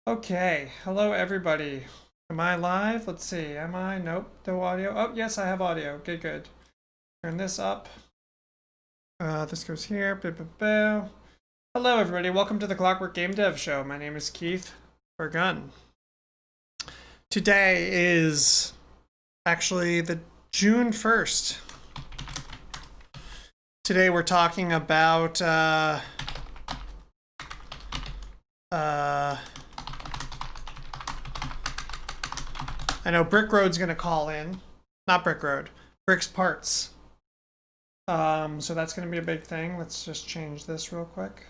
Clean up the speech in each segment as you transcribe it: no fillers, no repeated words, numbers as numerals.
Okay, hello everybody. Am I live? Let's see. Am I? Nope, no audio. Oh, yes, I have audio. Okay, good. Turn this up. This goes here. Hello everybody. Welcome to the Clockwork Gamedev Show. My name is Keith Burgun. Today is actually the June 1st. Today we're talking about I know Brick Road's gonna call in. Not Brick Road. Brick's Parts. So that's gonna be a big thing. Let's just change this real quick.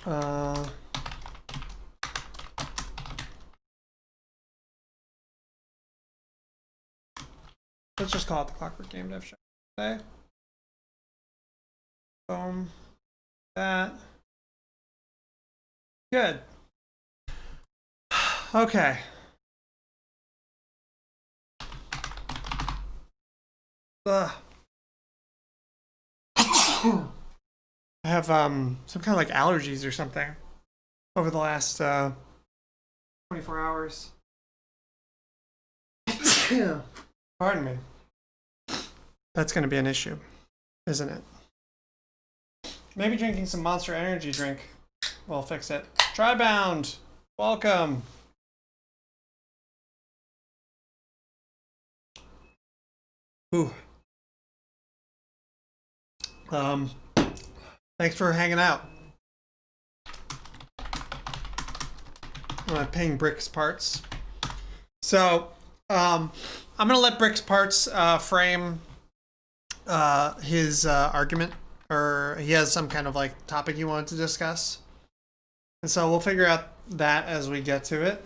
Let's just call it the Clockwork Gamedev Show today. Boom. That. Good. Okay. Ugh. I have some kind of like allergies or something over the last 24 hours. Pardon me. That's going to be an issue, isn't it? Maybe drinking some Monster Energy drink will fix it. Tribound, welcome. Ooh. Thanks for hanging out. I'm paying Brick's Parts. So, I'm gonna let Brick's Parts frame his argument, or he has some kind of like topic he wanted to discuss, and so we'll figure out that as we get to it.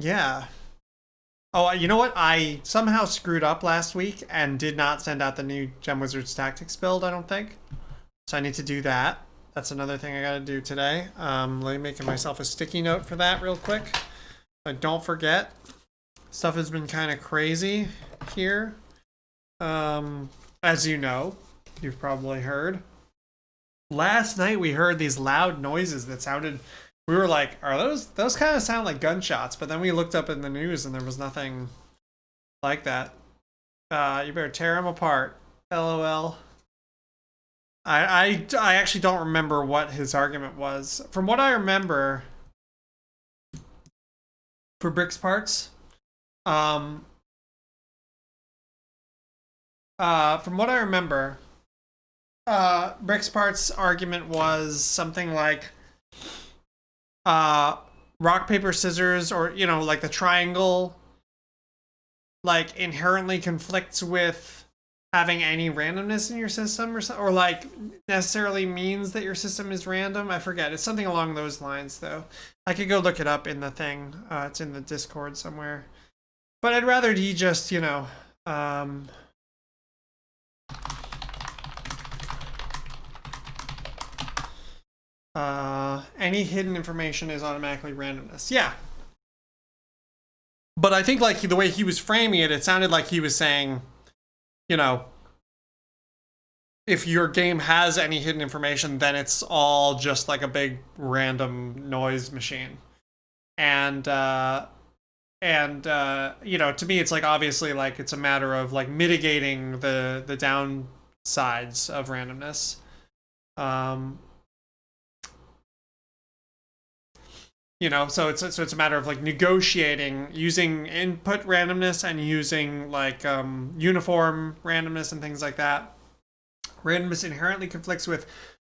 Yeah. Oh, you know what? I somehow screwed up last week and did not send out the new Gem Wizards Tactics build, I don't think. So I need to do that. That's another thing I gotta do today. Let me make myself a sticky note for that real quick. But don't forget, stuff has been kind of crazy here. As you know, you've probably heard. Last night we heard these loud noises that sounded... We were like, are those kind of sound like gunshots? But then we looked up in the news and there was nothing like that. You better tear them apart. LOL. I actually don't remember what his argument was. From what I remember, for Brick's Parts, from what I remember, Brick's Parts' argument was something like, rock, paper, scissors, or, you know, like the triangle, like, inherently conflicts with having any randomness in your system, or like, necessarily means that your system is random. I forget. It's something along those lines, though. I could go look it up in the thing. It's in the Discord somewhere. But I'd rather he just, you know, any hidden information is automatically randomness. Yeah. But I think like the way he was framing it, it sounded like he was saying, you know, if your game has any hidden information, then it's all just like a big random noise machine. And you know, to me, it's like obviously like it's a matter of like mitigating the downsides of randomness. You know, so it's a matter of like negotiating, using input randomness and using like uniform randomness and things like that. Randomness inherently conflicts with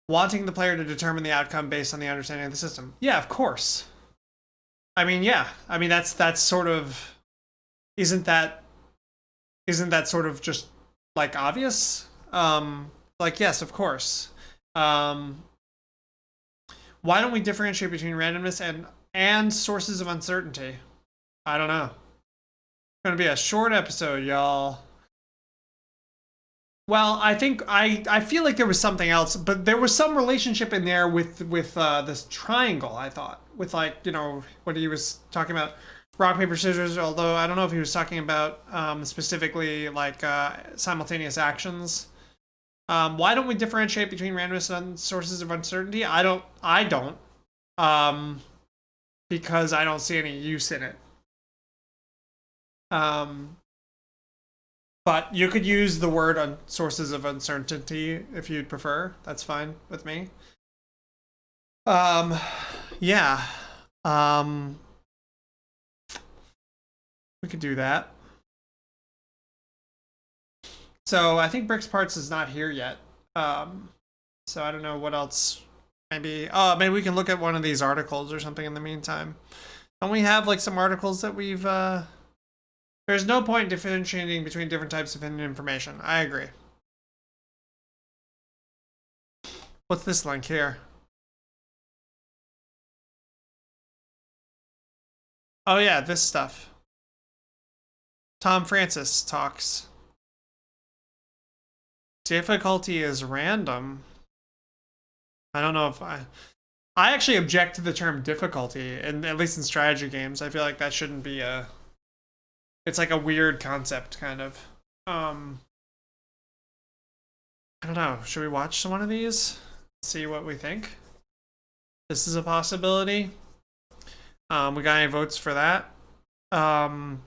wanting the player to determine the outcome based on the understanding of the system. Yeah, of course. I mean, yeah. I mean, that's sort of, isn't that sort of just like obvious? Like, yes, of course. Why don't we differentiate between randomness and sources of uncertainty? I don't know. It's gonna be a short episode, y'all. Well, I think I feel like there was something else, but there was some relationship in there with this triangle. I thought with like, you know, what he was talking about, rock paper scissors. Although I don't know if he was talking about specifically like simultaneous actions. Why don't we differentiate between randomness and sources of uncertainty? I don't. Because I don't see any use in it. But you could use the word on sources of uncertainty if you'd prefer. That's fine with me. Yeah. We could do that. So I think Bricks Parts is not here yet. So I don't know what else. Maybe we can look at one of these articles or something in the meantime. Don't we have like some articles that we've there's no point in differentiating between different types of hidden information. I agree. What's this link here? Oh yeah, this stuff. Tom Francis talks. Difficulty is random. I don't know if I actually object to the term difficulty, and at least in strategy games. I feel like that shouldn't be it's like a weird concept, kind of. I don't know. Should we watch one of these? See what we think. This is a possibility. We got any votes for that? I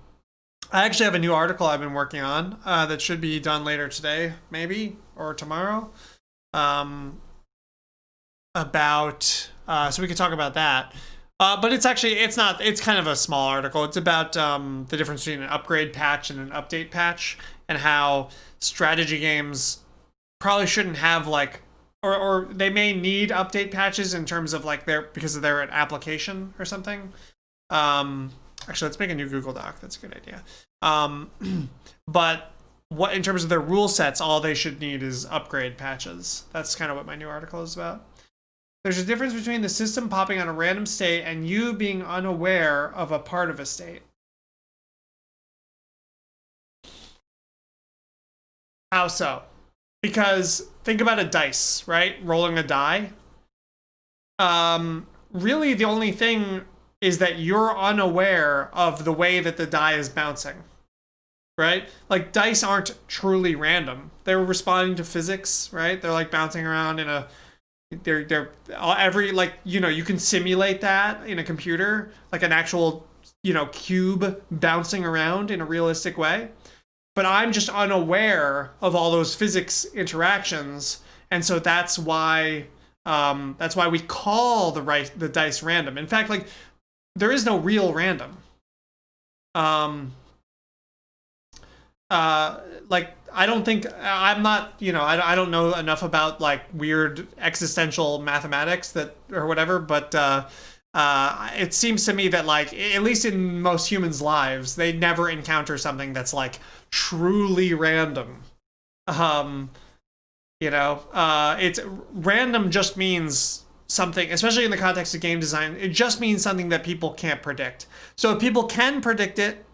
actually have a new article I've been working on that should be done later today, maybe, or tomorrow. About so we can talk about that. But it's kind of a small article. It's about the difference between an upgrade patch and an update patch, and how strategy games probably shouldn't have like, or they may need update patches in terms of like because they're an application or something. Actually, let's make a new Google Doc. That's a good idea. But what in terms of their rule sets, all they should need is upgrade patches. That's kind of what my new article is about. There's a difference between the system popping on a random state and you being unaware of a part of a state. How so? Because think about a dice, right? Rolling a die. Really, the only thing is that you're unaware of the way that the die is bouncing, right? Like dice aren't truly random. They're responding to physics, right? They're like bouncing around in a, they're every, like, you know, you can simulate that in a computer, like an actual, you know, cube bouncing around in a realistic way. But I'm just unaware of all those physics interactions. And so that's why we call the dice random. In fact, like, there is no real random. Like, I don't think, I'm not, you know, I don't know enough about like weird existential mathematics or whatever, but it seems to me that like, at least in most humans' lives, they never encounter something that's like truly random. You know, it's random just means something, especially in the context of game design, it just means something that people can't predict. So if people can predict it,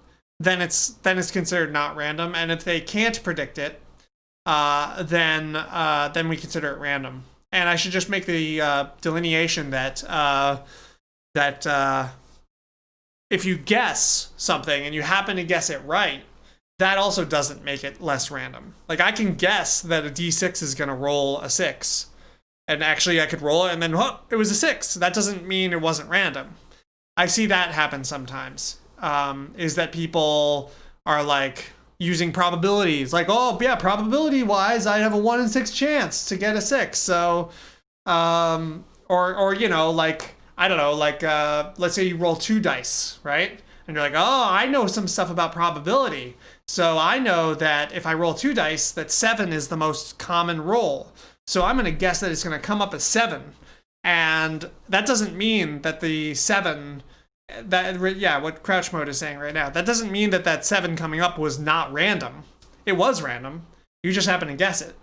then it's considered not random, and if they can't predict it, then we consider it random. And I should just make the delineation that if you guess something and you happen to guess it right, that also doesn't make it less random. Like, I can guess that a d6 is going to roll a 6, and actually I could roll it and then, oh, it was a 6. That doesn't mean it wasn't random. I see that happen sometimes. Is that people are like using probabilities, like, oh yeah, probability wise, I have a 1 in 6 chance to get a 6. So, or you know, like, I don't know, like, let's say you roll 2 dice, right? And you're like, oh, I know some stuff about probability. So I know that if I roll 2 dice, that 7 is the most common roll. So I'm going to guess that it's going to come up as 7. And that doesn't mean that the 7, what Crouch Mode is saying right now, that doesn't mean that 7 coming up was not random. It was random. You just happen to guess it.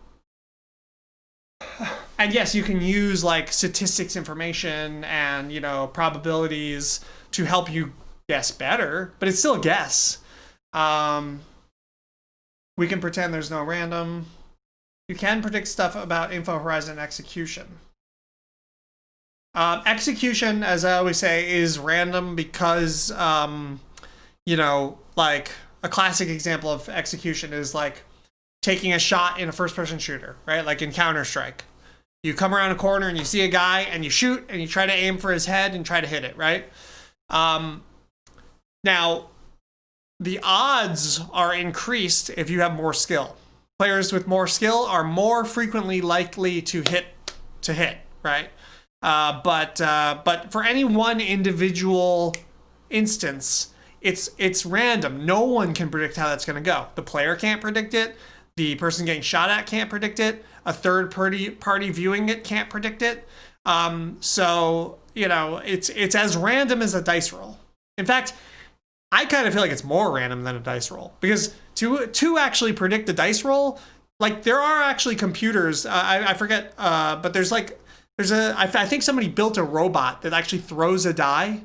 And yes, you can use like statistics information and, you know, probabilities to help you guess better, but it's still a guess. We can pretend there's no random. You can predict stuff about info horizon execution. Execution, as I always say, is random because, you know, like a classic example of execution is like taking a shot in a first-person shooter, right? Like in Counter-Strike. You come around a corner and you see a guy and you shoot and you try to aim for his head and try to hit it, right? Now, the odds are increased if you have more skill. Players with more skill are more frequently likely to hit, right? But for any one individual instance, it's random. No one can predict how that's going to go. The player can't predict it. The person getting shot at can't predict it. A third party viewing it can't predict it. So you know, it's as random as a dice roll. In fact, I kind of feel like it's more random than a dice roll, because to actually predict the dice roll, like there are actually computers. I forget, but I think somebody built a robot that actually throws a die,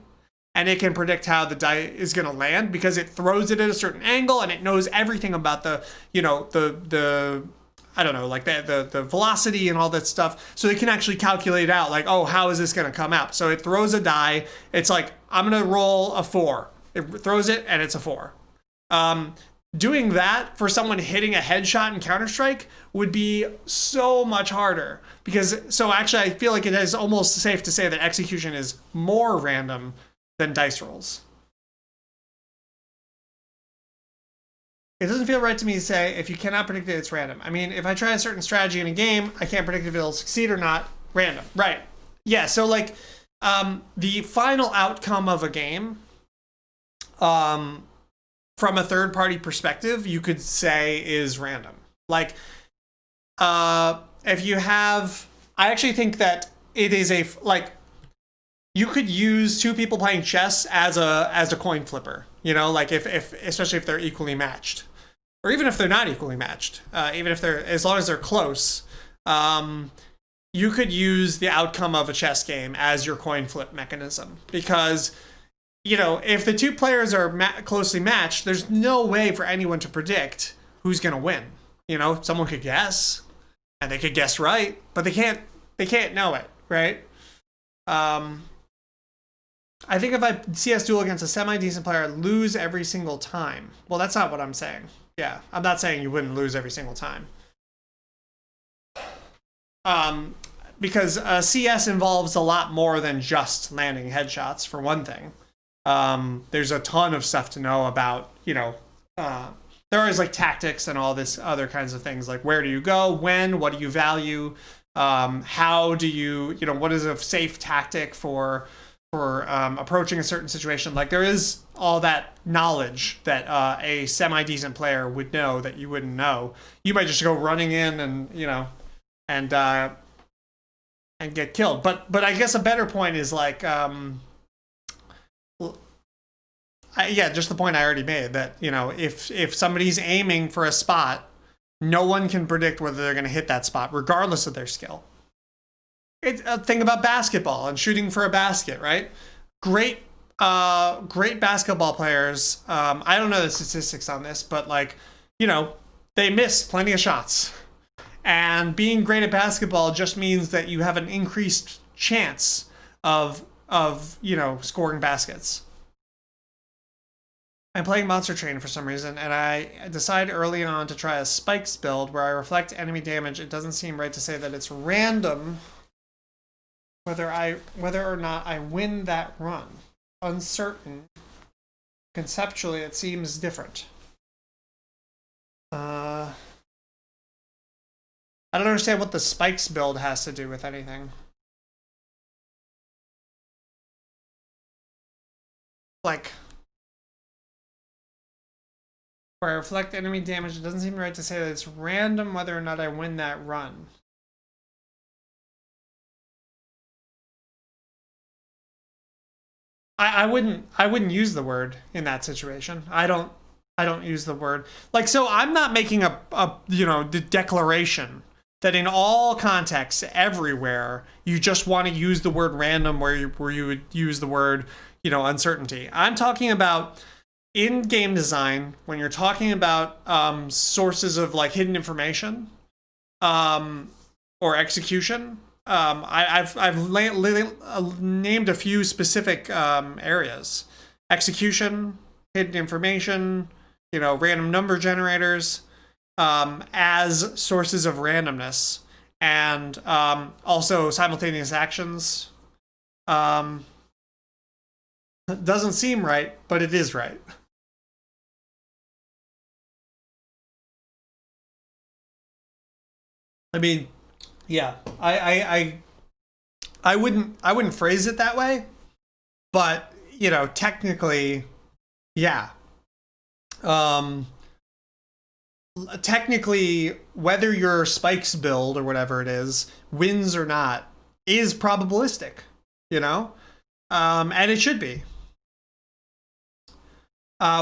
and it can predict how the die is going to land because it throws it at a certain angle and it knows everything about the I don't know, like the velocity and all that stuff. So it can actually calculate out like, oh, how is this going to come out? So it throws a die. It's like, I'm going to roll a 4. It throws it and it's a 4. Doing that for someone hitting a headshot in Counter-Strike would be so much harder, so actually I feel like it is almost safe to say that execution is more random than dice rolls. It doesn't feel right to me to say if you cannot predict it, it's random. I mean, if I try a certain strategy in a game, I can't predict if it'll succeed or not. Random, right? Yeah. So like, the final outcome of a game, from a third-party perspective, you could say is random. Like, if you have, I actually think that it is you could use two people playing chess as a coin flipper. You know, like if especially if they're equally matched, or even if they're not equally matched, even if as long as they're close, you could use the outcome of a chess game as your coin flip mechanism, because, you know, if the two players are closely matched, there's no way for anyone to predict who's going to win. You know, someone could guess, and they could guess right, but they can't know it, right? I think if I CS duel against a semi-decent player, I'd lose every single time. Well, that's not what I'm saying. Yeah, I'm not saying you wouldn't lose every single time. Because CS involves a lot more than just landing headshots, for one thing. There's a ton of stuff to know about, you know, there is like tactics and all this other kinds of things, like where do you go, when, what do you value, how do you know, what is a safe tactic for approaching a certain situation. Like there is all that knowledge that a semi-decent player would know that you wouldn't know. You might just go running in and, you know, and get killed. But I guess a better point is like, just the point I already made, that, you know, if somebody's aiming for a spot, no one can predict whether they're going to hit that spot, regardless of their skill. It's a thing about basketball and shooting for a basket, right? Great basketball players. I don't know the statistics on this, but like, you know, they miss plenty of shots. And being great at basketball just means that you have an increased chance of you know, scoring baskets. I'm playing Monster Train for some reason, and I decide early on to try a spikes build where I reflect enemy damage. It doesn't seem right to say that it's random whether or not I win that run. Uncertain. Conceptually, it seems different. I don't understand what the spikes build has to do with anything. Like, where I reflect enemy damage, it doesn't seem right to say that it's random whether or not I win that run. I wouldn't use the word in that situation. I don't use the word. Like, so I'm not making a you know, the declaration that in all contexts, everywhere, you just want to use the word random where you would use the word, you know, uncertainty. I'm talking about in game design, when you're talking about sources of like hidden information, or execution. I've named a few specific areas: execution, hidden information, you know, random number generators. as sources of randomness and also simultaneous actions. Doesn't seem right, but it is right. I mean, yeah, I wouldn't phrase it that way, but you know, technically, yeah. Um, Technically, whether your spikes build or whatever it is wins or not is probabilistic, you know, and it should be.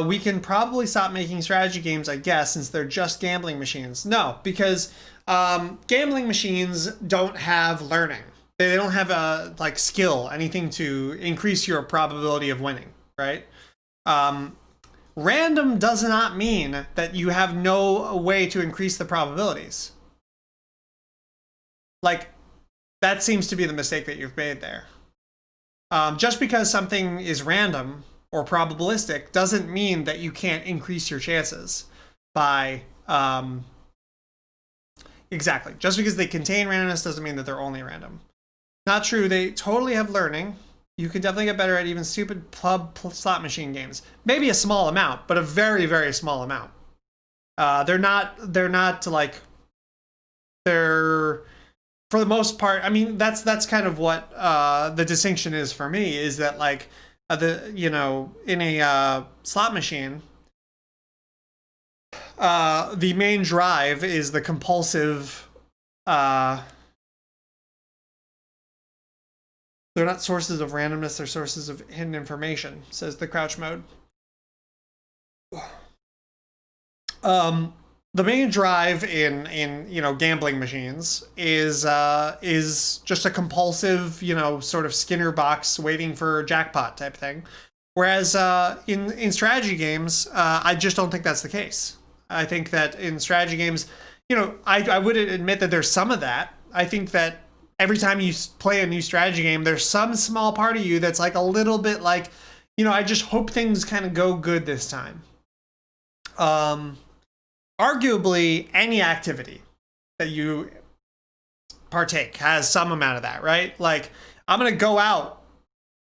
We can probably stop making strategy games, I guess, since they're just gambling machines. No, because gambling machines don't have learning. They don't have a like skill, anything to increase your probability of winning, right? Um, Random does not mean that you have no way to increase the probabilities. Like, that seems to be the mistake that you've made there. Just because something is random or probabilistic doesn't mean that you can't increase your chances by exactly. Just because they contain randomness doesn't mean that they're only random. Not true. They totally have learning. You can definitely get better at even stupid pub slot machine games. Maybe a small amount, but a very, very small amount. They're not like, they're, for the most part, I mean, that's kind of what the distinction is for me, is that like, in a slot machine, the main drive is the compulsive, they're not sources of randomness, they're sources of hidden information, says the crouch mode. The main drive in gambling machines is just a compulsive, sort of Skinner box waiting for jackpot type thing. Whereas in strategy games, I just don't think that's the case. I think that in strategy games, I would admit that there's some of that. I think that every time you play a new strategy game, there's some small part of you that's like a little bit like, I just hope things kind of go good this time. Arguably, any activity that you partake has some amount of that, right? Like, I'm going to go out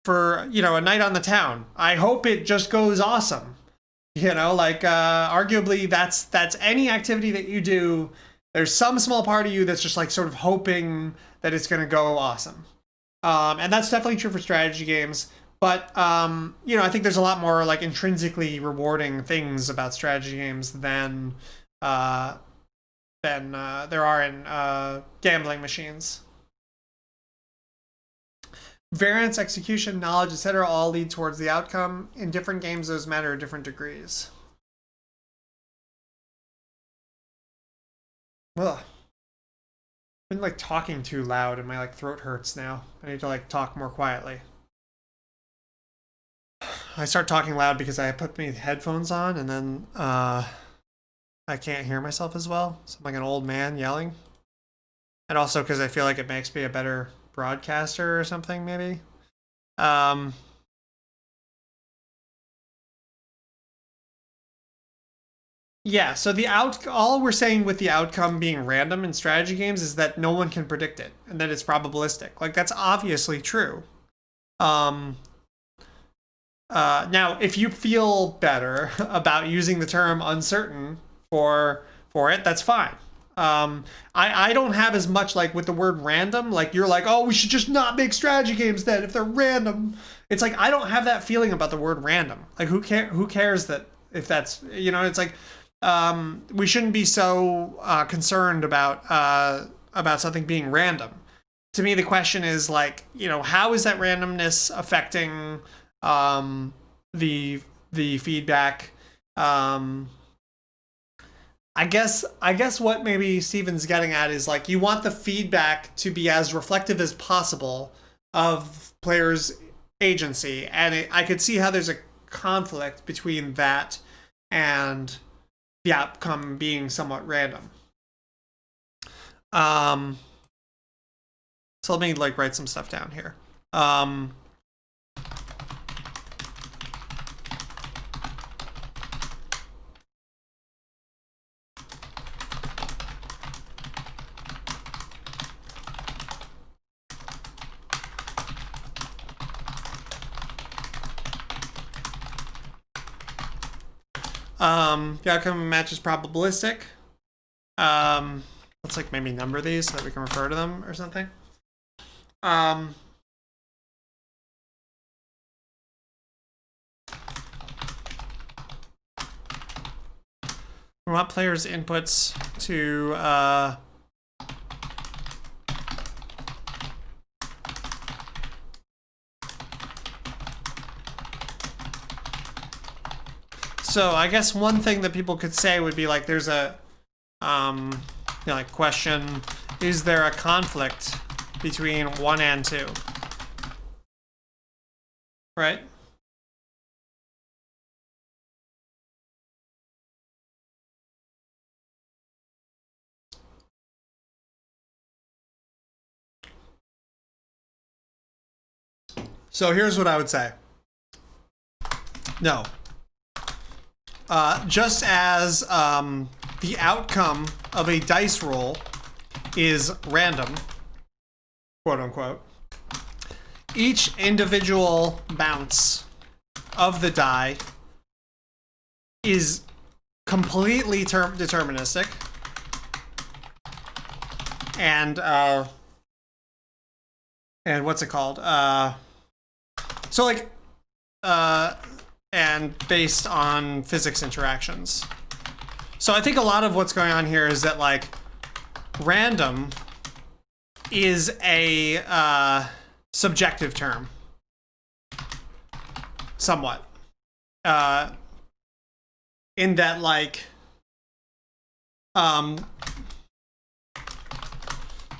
for, a night on the town. I hope it just goes awesome. Arguably, that's any activity that you do. There's some small part of you that's just like sort of hoping that it's going to go awesome. And that's definitely true for strategy games. But, I think there's a lot more like intrinsically rewarding things about strategy games than there are in gambling machines. Variance, execution, knowledge, etc. all lead towards the outcome. In different games, those matter at different degrees. Ugh. I've been like talking too loud and my like throat hurts now. I need to like talk more quietly. I start talking loud because I put my headphones on and then I can't hear myself as well. So I'm like an old man yelling. And also because I feel like it makes me a better broadcaster or something, maybe. Yeah, so all we're saying with the outcome being random in strategy games is that no one can predict it and that it's probabilistic. Like, that's obviously true. Now, if you feel better about using the term uncertain for it, that's fine. I don't have as much like with the word random. Like, you're like, oh, we should just not make strategy games then if they're random. It's like, I don't have that feeling about the word random. Like, who cares that if that's, it's like, we shouldn't be so concerned about something being random. To me, the question is like, how is that randomness affecting the feedback? I guess what maybe Steven's getting at is like, you want the feedback to be as reflective as possible of players' agency, and I could see how there's a conflict between that and the outcome being somewhat random. So let me like write some stuff down here. The outcome of a match is probabilistic. Let's like maybe number these so that we can refer to them or something. We want players' inputs to so I guess one thing that people could say would be like there's a like question, is there a conflict between 1 and 2? Right? So here's what I would say. No. Just as the outcome of a dice roll is random, quote unquote, each individual bounce of the die is completely deterministic, and what's it called? So like, and based on physics interactions. So I think a lot of what's going on here is that like random is a subjective term, somewhat, in that like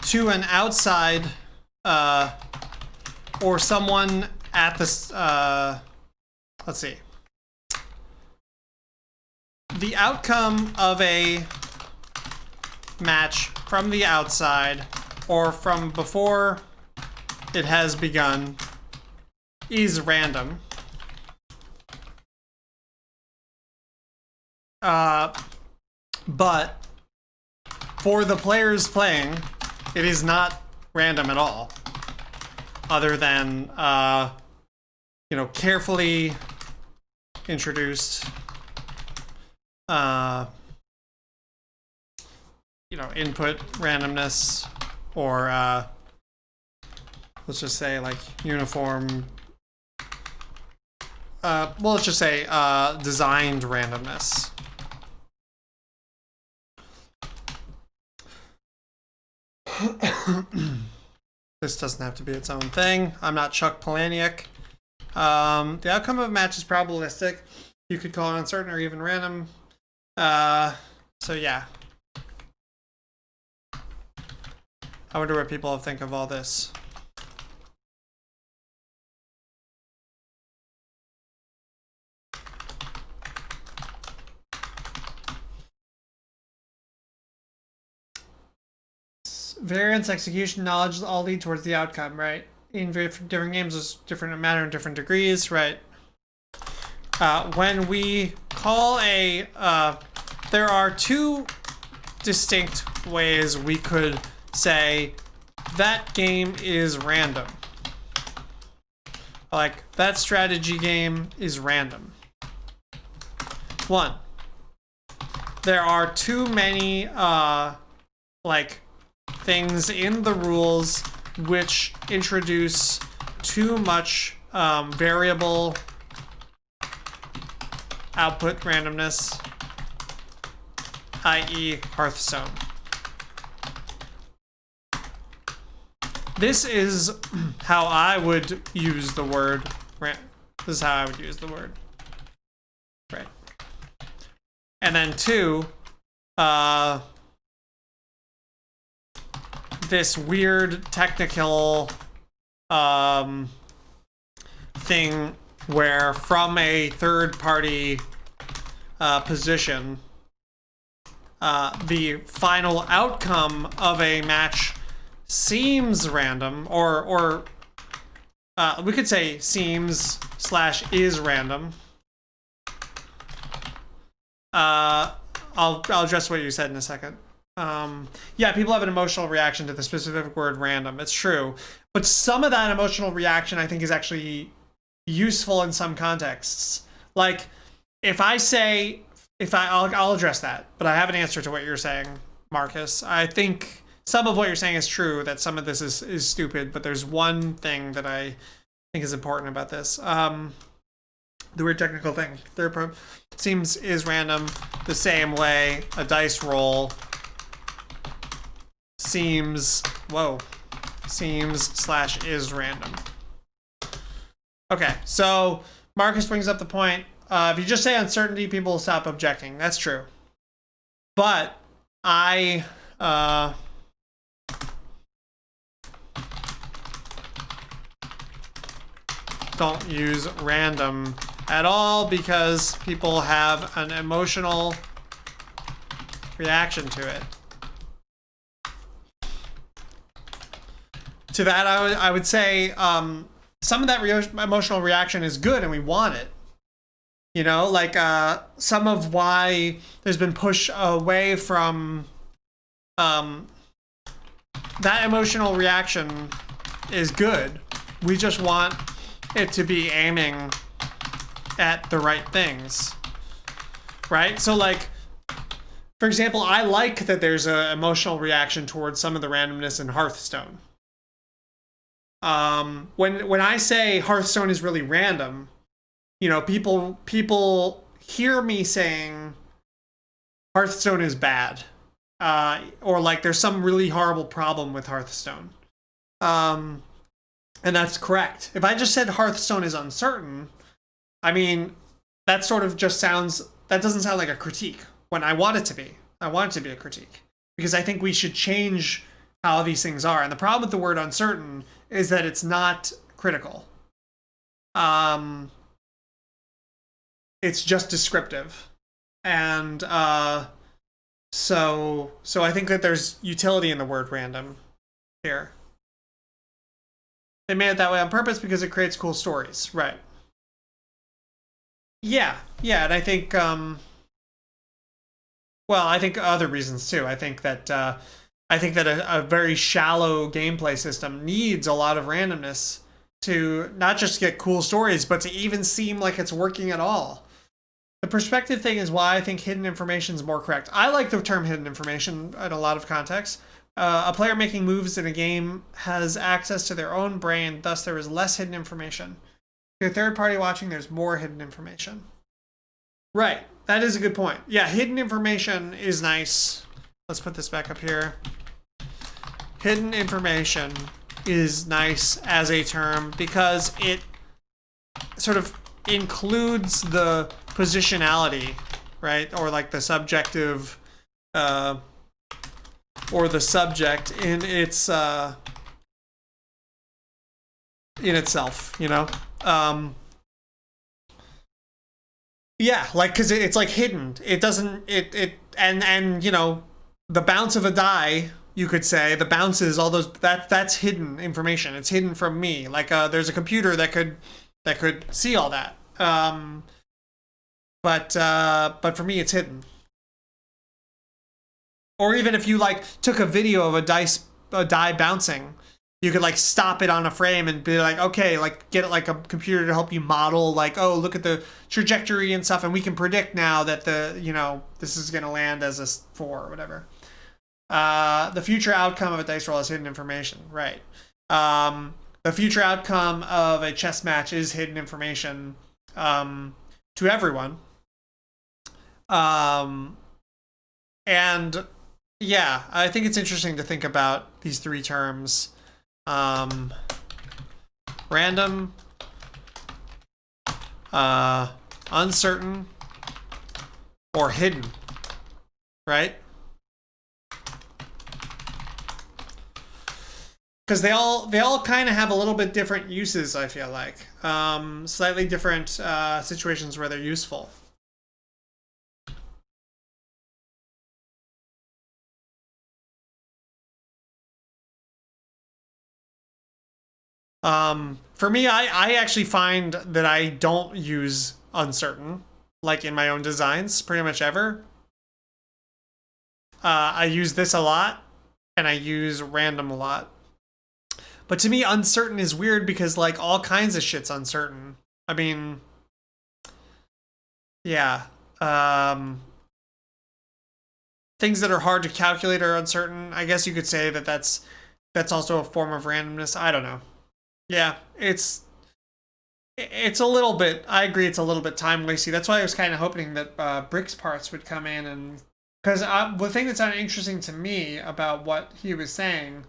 to an outside or someone at this let's see, the outcome of a match from the outside or from before it has begun is random. But for the players playing, it is not random at all, other than carefully introduced input randomness, or let's just say like uniform, let's just say designed randomness. This doesn't have to be its own thing. I'm not Chuck Palahniuk. The outcome of a match is probabilistic. You could call it uncertain or even random. So yeah. I wonder what people think of all this. Variance, execution, knowledge all lead towards the outcome, right? In different games, there's different matter in different degrees, right? When we call a, there are two distinct ways we could say that game is random. Like, that strategy game is random. One, there are too many, like, things in the rules which introduce too much variable output randomness, i.e. Hearthstone. This is how I would use the word. This is how I would use the word. Right. And then two, this weird technical thing where from a third party position, the final outcome of a match seems random, or we could say seems / is random. I'll address what you said in a second. Yeah, people have an emotional reaction to the specific word random. It's true. But some of that emotional reaction, I think, is actually useful in some contexts. Like, if I say I'll address that, but I have an answer to what you're saying, Marcus. I think some of what you're saying is true, that some of this is stupid, but there's one thing that I think is important about this. The weird technical thing. Seems is random the same way a dice roll seems / is random. Okay, so Marcus brings up the point. If you just say uncertainty, people will stop objecting. That's true. But I don't use random at all because people have an emotional reaction to it. To that, I would say some of that emotional reaction is good and we want it. You know, like some of why there's been push away from that emotional reaction is good. We just want it to be aiming at the right things, right? So like, for example, I like that there's an emotional reaction towards some of the randomness in Hearthstone. When I say Hearthstone is really random, you know, people hear me saying Hearthstone is bad, or like there's some really horrible problem with Hearthstone, and that's correct. If I just said Hearthstone is uncertain, I mean, that sort of just that doesn't sound like a critique when I want it to be. I want it to be a critique because I think we should change how these things are. And the problem with the word uncertain is that it's not critical. It's just descriptive. And so I think that there's utility in the word random here. They made it that way on purpose because it creates cool stories, right? Yeah, and I think I think other reasons too. I think that a very shallow gameplay system needs a lot of randomness to not just get cool stories, but to even seem like it's working at all. The perspective thing is why I think hidden information is more correct. I like the term hidden information in a lot of contexts. A player making moves in a game has access to their own brain, thus there is less hidden information. If you're a third party watching, there's more hidden information. Right, that is a good point. Yeah, hidden information is nice. Let's put this back up here. Hidden information is nice as a term because it sort of includes the positionality, right? Or like the subjective, or the subject in its in itself, you know? Yeah, like, because it's like hidden. It doesn't, and you know, the bounce of a die, you could say, the bounces, all those, that's hidden information. It's hidden from me. Like, there's a computer that could see all that. But for me, it's hidden. Or even if you like took a video of a die bouncing, you could like stop it on a frame and be like, okay, like get like a computer to help you model, like, oh, look at the trajectory and stuff, and we can predict now that this is gonna land as a 4 or whatever. The future outcome of a dice roll is hidden information, right? The future outcome of a chess match is hidden information to everyone. And yeah, I think it's interesting to think about these three terms. Random, uncertain, or hidden, right? Because they all kind of have a little bit different uses, I feel like. Slightly different situations where they're useful. For me, I actually find that I don't use uncertain, like in my own designs, pretty much ever. I use this a lot, and I use random a lot. But to me, uncertain is weird because, like, all kinds of shit's uncertain. I mean, yeah. things that are hard to calculate or uncertain. I guess you could say that that's also a form of randomness. I don't know. Yeah, it's a little bit. I agree, it's a little bit time wasty. That's why I was kind of hoping that Brick's parts would come in, and because the thing that sounded interesting to me about what he was saying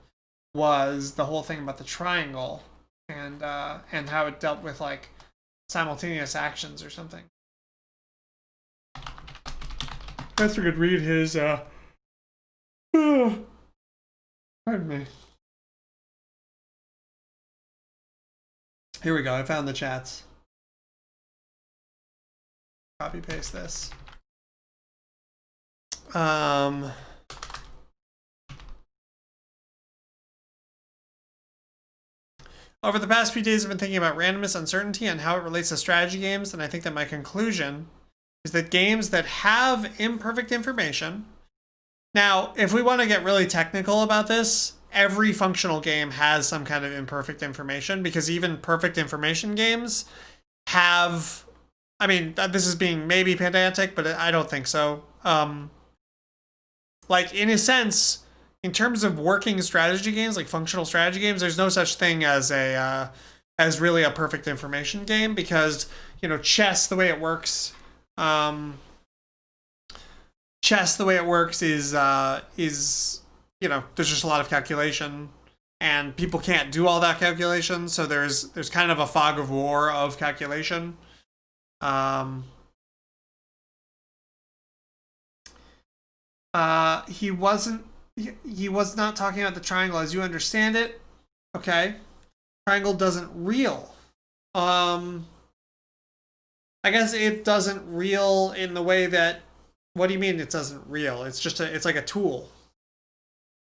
was the whole thing about the triangle and how it dealt with like simultaneous actions or something. Guess we could read his. Pardon me. Here we go. I found the chats. Copy paste this. Over the past few days, I've been thinking about randomness, uncertainty, and how it relates to strategy games, and I think that my conclusion is that games that have imperfect information. Now, if we want to get really technical about this, every functional game has some kind of imperfect information, because even perfect information games have, I mean, this is being maybe pedantic, but I don't think so. Like, in a sense, in terms of working strategy games, like functional strategy games, there's no such thing as as really a perfect information game, because, you know, chess, the way it works, is, you know, there's just a lot of calculation, and people can't do all that calculation, so there's kind of a fog of war of calculation. He was not talking about the triangle as you understand it. Okay. Triangle doesn't reel. I guess it doesn't reel in the way that, what do you mean it doesn't reel? It's just it's like a tool.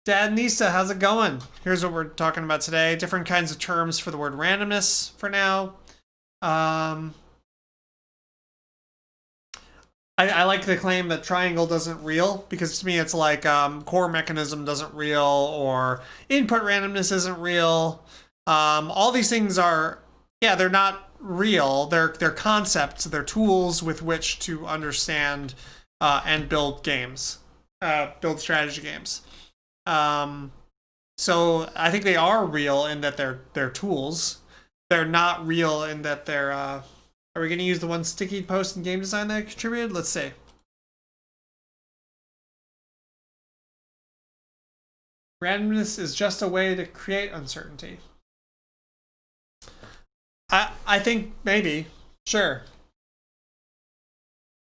Dad Nista, how's it going? Here's what we're talking about today. Different kinds of terms for the word randomness for now. I like the claim that triangle doesn't reel, because to me it's like core mechanism doesn't reel, or input randomness isn't real. All these things are, yeah, they're not real. They're concepts. They're tools with which to understand and build games, build strategy games. So I think they are real in that they're tools. They're not real in that they're. Are we going to use the one sticky post in game design that I contributed? Let's see. Randomness is just a way to create uncertainty. I think maybe, sure.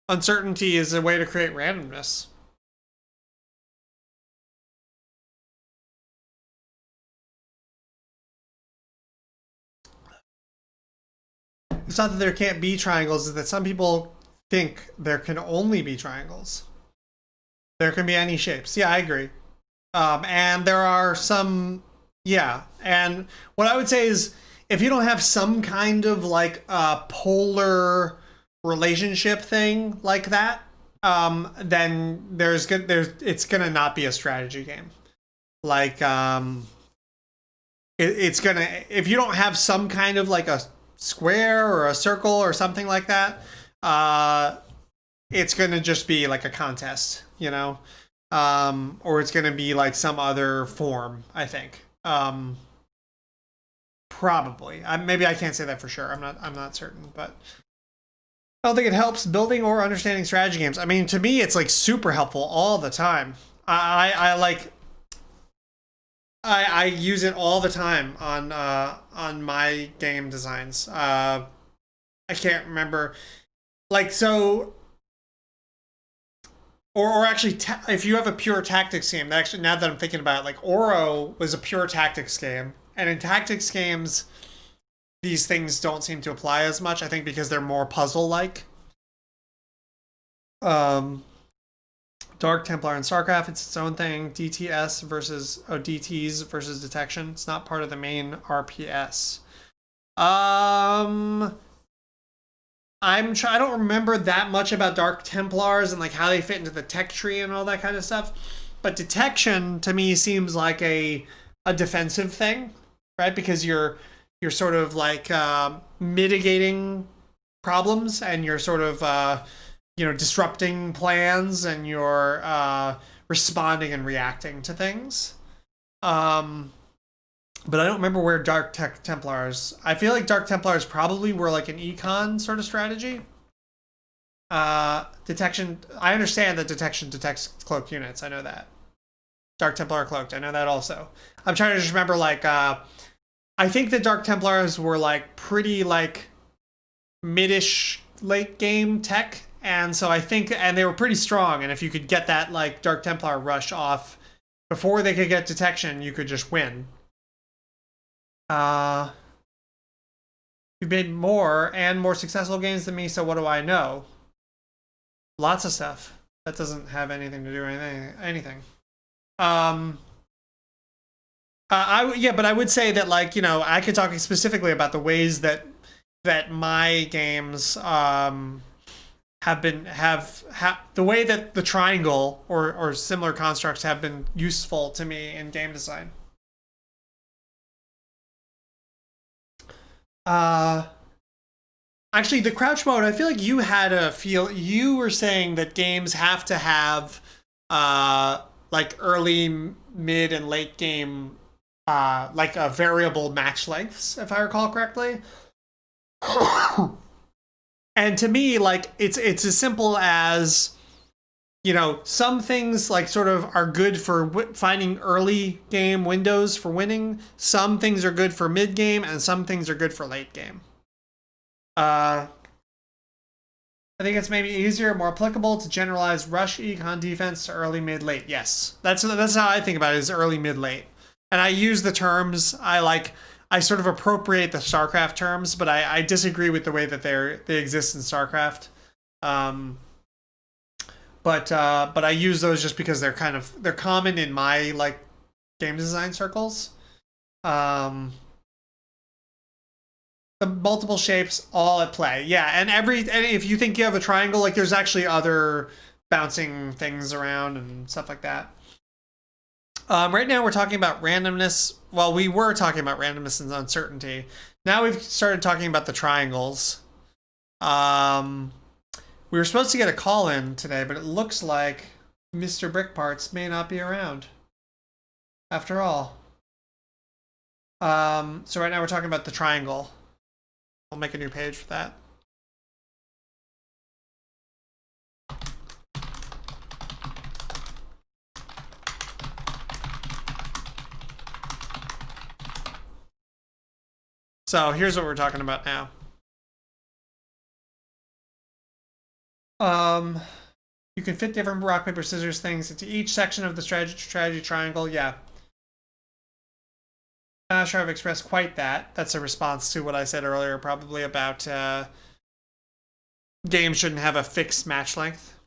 Uncertainty is a way to create randomness. It's not that there can't be triangles, it's that some people think there can only be triangles. There can be any shapes. Yeah, I agree. And there are some, yeah. And what I would say is, if you don't have some kind of like a polar relationship thing like that, then it's gonna not be a strategy game. Like, it's gonna, if you don't have some kind of like a square or a circle or something like that, it's gonna just be like a contest, you know, or it's gonna be like some other form, I think. Probably. Maybe I can't say that for sure. I'm not certain, but I don't think it helps building or understanding strategy games. I mean, to me, it's like super helpful all the time. I use it all the time on my game designs. I can't remember, like, so, or actually, if you have a pure tactics game, that actually, now that I'm thinking about it, like Oro was a pure tactics game, and in tactics games, these things don't seem to apply as much. I think because they're more puzzle-like. Dark Templar and StarCraft, it's its own thing. DTS versus DTs versus detection. It's not part of the main RPS. I don't remember that much about Dark Templars and like how they fit into the tech tree and all that kind of stuff. But detection to me seems like a defensive thing, right? Because you're sort of like mitigating problems, and you're sort of disrupting plans, and you're responding and reacting to things. But I don't remember where Dark Templars. I feel like Dark Templars probably were like an econ sort of strategy. Detection. I understand that detection detects cloaked units. I know that. Dark Templar cloaked. I know that also. I'm trying to just remember, like, I think the Dark Templars were like pretty like mid-ish late game tech, and so I think, and they were pretty strong. And if you could get that like Dark Templar rush off before they could get detection, you could just win. You've made more and more successful games than me, so what do I know? Lots of stuff. That doesn't have anything to do with anything. But I would say that, like, I could talk specifically about the ways that my games have the way that the triangle or similar constructs have been useful to me in game design. Actually, the crouch mode, I feel like you were saying that games have to have like early, mid, and late game like variable match lengths, if I recall correctly. And to me, like, it's as simple as, some things like sort of are good for finding early game windows for winning. Some things are good for mid game, and some things are good for late game. I think it's maybe easier, more applicable to generalize rush econ defense to early, mid, late. Yes, that's how I think about it, is early, mid, late. And I use the terms, I sort of appropriate the StarCraft terms, but I disagree with the way that they exist in StarCraft. But I use those just because they're common in my like game design circles. The multiple shapes all at play. Yeah, and if you think you have a triangle, like, there's actually other bouncing things around and stuff like that. Right now we're talking about randomness. Well, we were talking about randomness and uncertainty. Now we've started talking about the triangles. We were supposed to get a call in today, but it looks like Mr. Brickparts may not be around after all. So right now we're talking about the triangle. I'll make a new page for that. So here's what we're talking about now. You can fit different rock, paper, scissors things into each section of the strategy triangle. Yeah. I'm not sure I've expressed quite that. That's a response to what I said earlier, probably about games shouldn't have a fixed match length.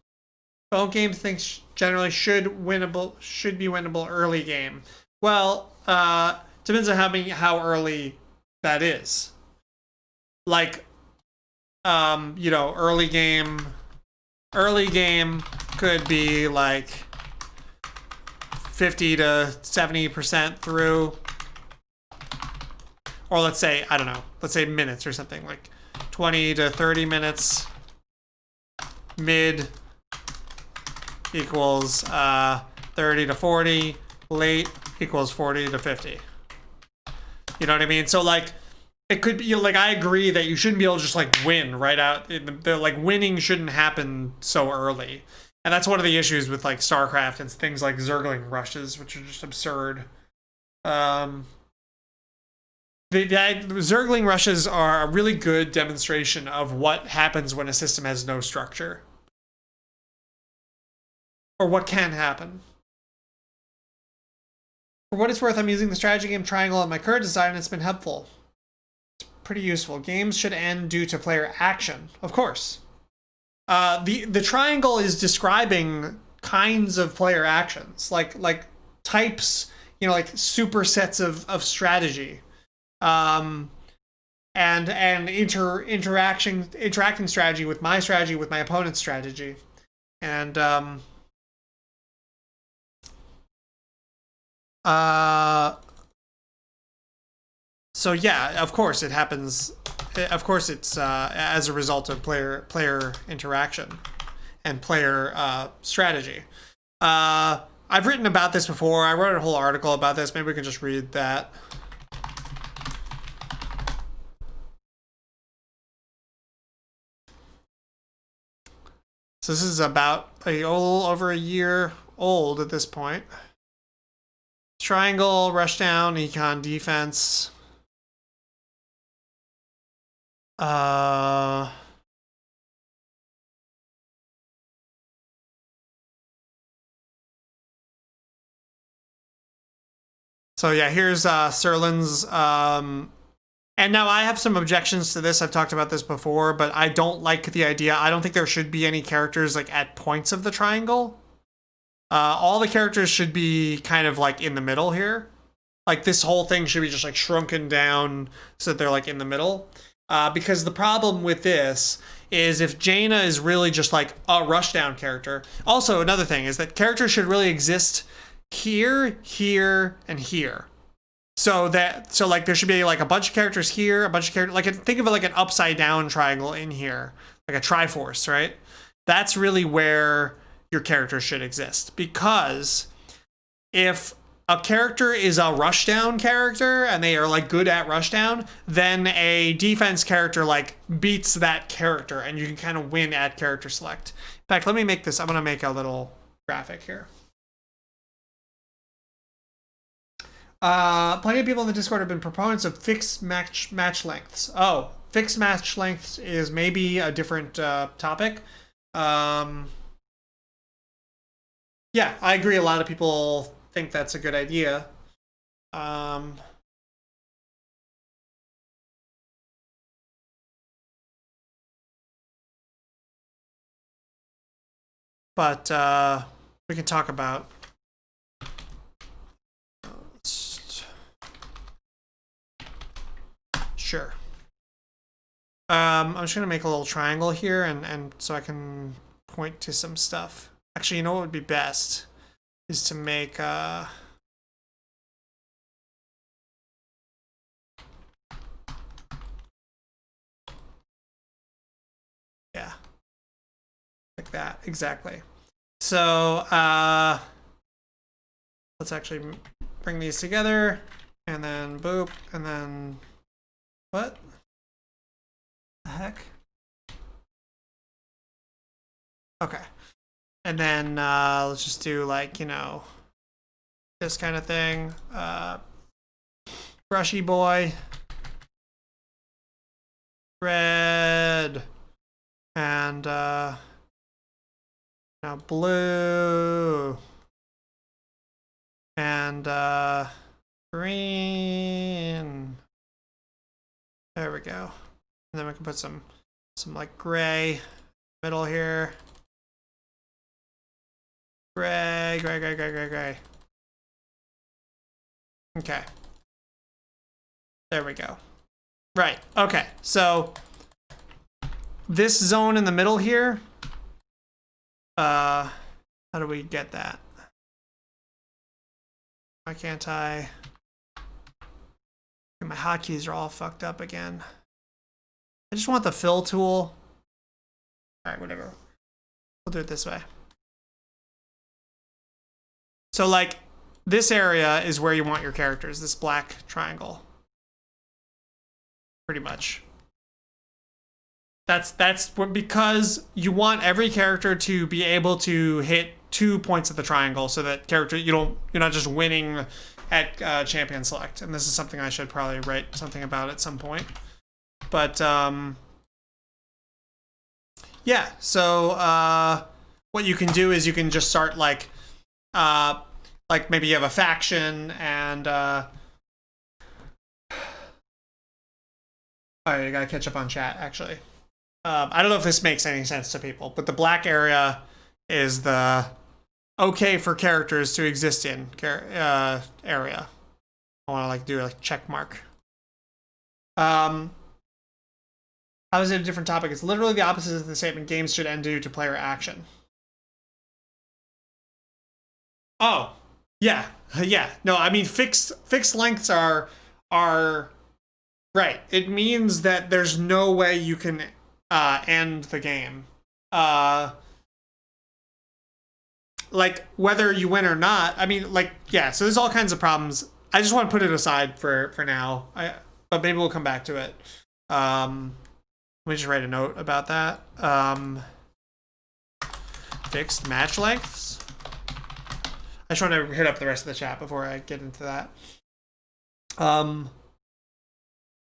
Phone games things generally should be winnable early game. Well, depends on how early that is. Like, early game could be like 50 to 70% through. Or let's say, I don't know, let's say minutes or something, like 20 to 30 minutes. Mid equals 30 to 40. Late equals 40 to 50. You know what I mean? So, like, it could be, like, I agree that you shouldn't be able to just, like, win right out. Like, winning shouldn't happen so early. And that's one of the issues with, like, StarCraft and things like Zergling rushes, which are just absurd. The Zergling rushes are a really good demonstration of what happens when a system has no structure. Or what can happen. For what it's worth, I'm using the strategy game Triangle in my current design, and it's been helpful. It's pretty useful. Games should end due to player action, of course. The triangle is describing kinds of player actions, like types, like supersets of strategy. And interacting strategy with my opponent's strategy. And so yeah, of course it happens. Of course it's as a result of player interaction. and player strategy. I've written about this before. I wrote a whole article about this. Maybe we can just read that. So this is about a little over a year old at this point. Triangle, rush down, econ, defense. So yeah, here's Serlin's. And now I have some objections to this. I've talked about this before, but I don't like the idea. I don't think there should be any characters like at points of the triangle. All the characters should be kind of like in the middle here. Like this whole thing should be just like shrunken down so that they're like in the middle. Because the problem with this is if Jaina is really just like a rushdown character. Also, another thing is that characters should really exist here, here, and here. So like there should be like a bunch of characters here, a bunch of characters, like think of it like an upside down triangle in here, like a Triforce, right? That's really where your characters should exist. Because if a character is a rushdown character and they are like good at rushdown, then a defense character like beats that character and you can kind of win at character select. In fact, let me make this, I'm gonna make a little graphic here. Plenty of people in the Discord have been proponents of fixed match lengths. Oh, fixed match lengths is maybe a different topic. Yeah, I agree. A lot of people think that's a good idea. But we can talk about. Sure. I'm just gonna make a little triangle here, and so I can point to some stuff. Actually, you know what would be best is to make yeah, like that exactly. So let's actually bring these together, and then boop, and then what the heck? Okay. And then let's just do like, you know, this kind of thing. Brushy boy. Red. And now blue. And green. There we go. And then we can put some like gray middle here. Gray. Okay. There we go. Right. Okay. So this zone in the middle here, how do we get that? Why can't I? My hotkeys are all fucked up again. I just want the fill tool. All right, whatever. We'll do it this way. So like this area is where you want your characters, this black triangle. Pretty much. That's what, because you want every character to be able to hit 2 points of the triangle so that character you're not just winning at champion select. And this is something I should probably write something about at some point. But yeah, so what you can do is you can just start like maybe you have a faction and all right, I gotta catch up on chat actually. I don't know if this makes any sense to people, but the black area is the okay for characters to exist in area. I want to like do a check mark. How is it a different topic? It's literally the opposite of the statement games should end due to player action. Oh, yeah. No, I mean fixed lengths are right. It means that there's no way you can end the game. like whether you win or not. I mean, like, yeah. So there's all kinds of problems. I just want to put it aside for now. But maybe we'll come back to it. Let me just write a note about that. Fixed match lengths. I just want to hit up the rest of the chat before I get into that.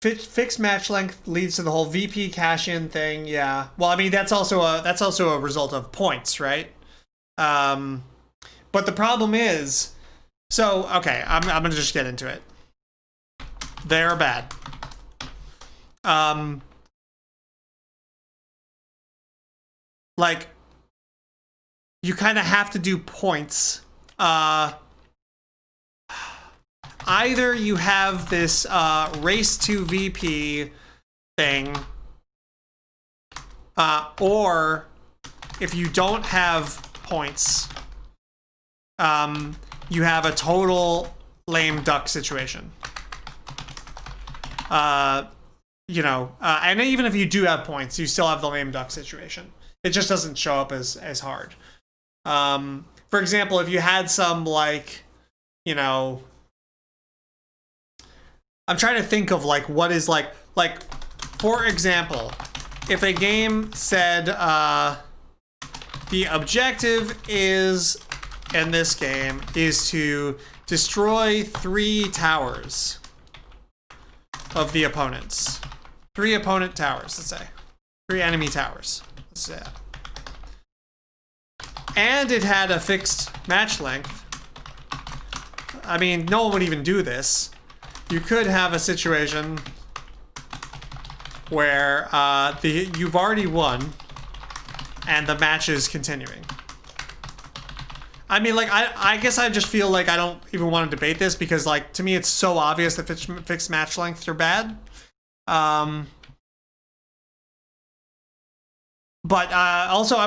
Fixed match length leads to the whole VP cash-in thing. Yeah. Well, I mean, that's also a result of points, right? But the problem is, so okay, I'm gonna just get into it. They're bad. Like, you kind of have to do points. Either you have this race to VP thing, or if you don't have points, you have a total lame duck situation. You know, and even if you do have points, you still have the lame duck situation. It just doesn't show up as hard. For example, if you had some, like, you know, I'm trying to think of like what is like for example, if a game said the objective is in this game is to destroy 3 towers of the opponents. 3 opponent towers, let's say. 3 enemy towers. Let's say that. And it had a fixed match length. I mean, no one would even do this. You could have a situation where you've already won and the match is continuing. I mean, like, I guess I just feel like I don't even want to debate this because, like, to me it's so obvious that fixed match lengths are bad. But also,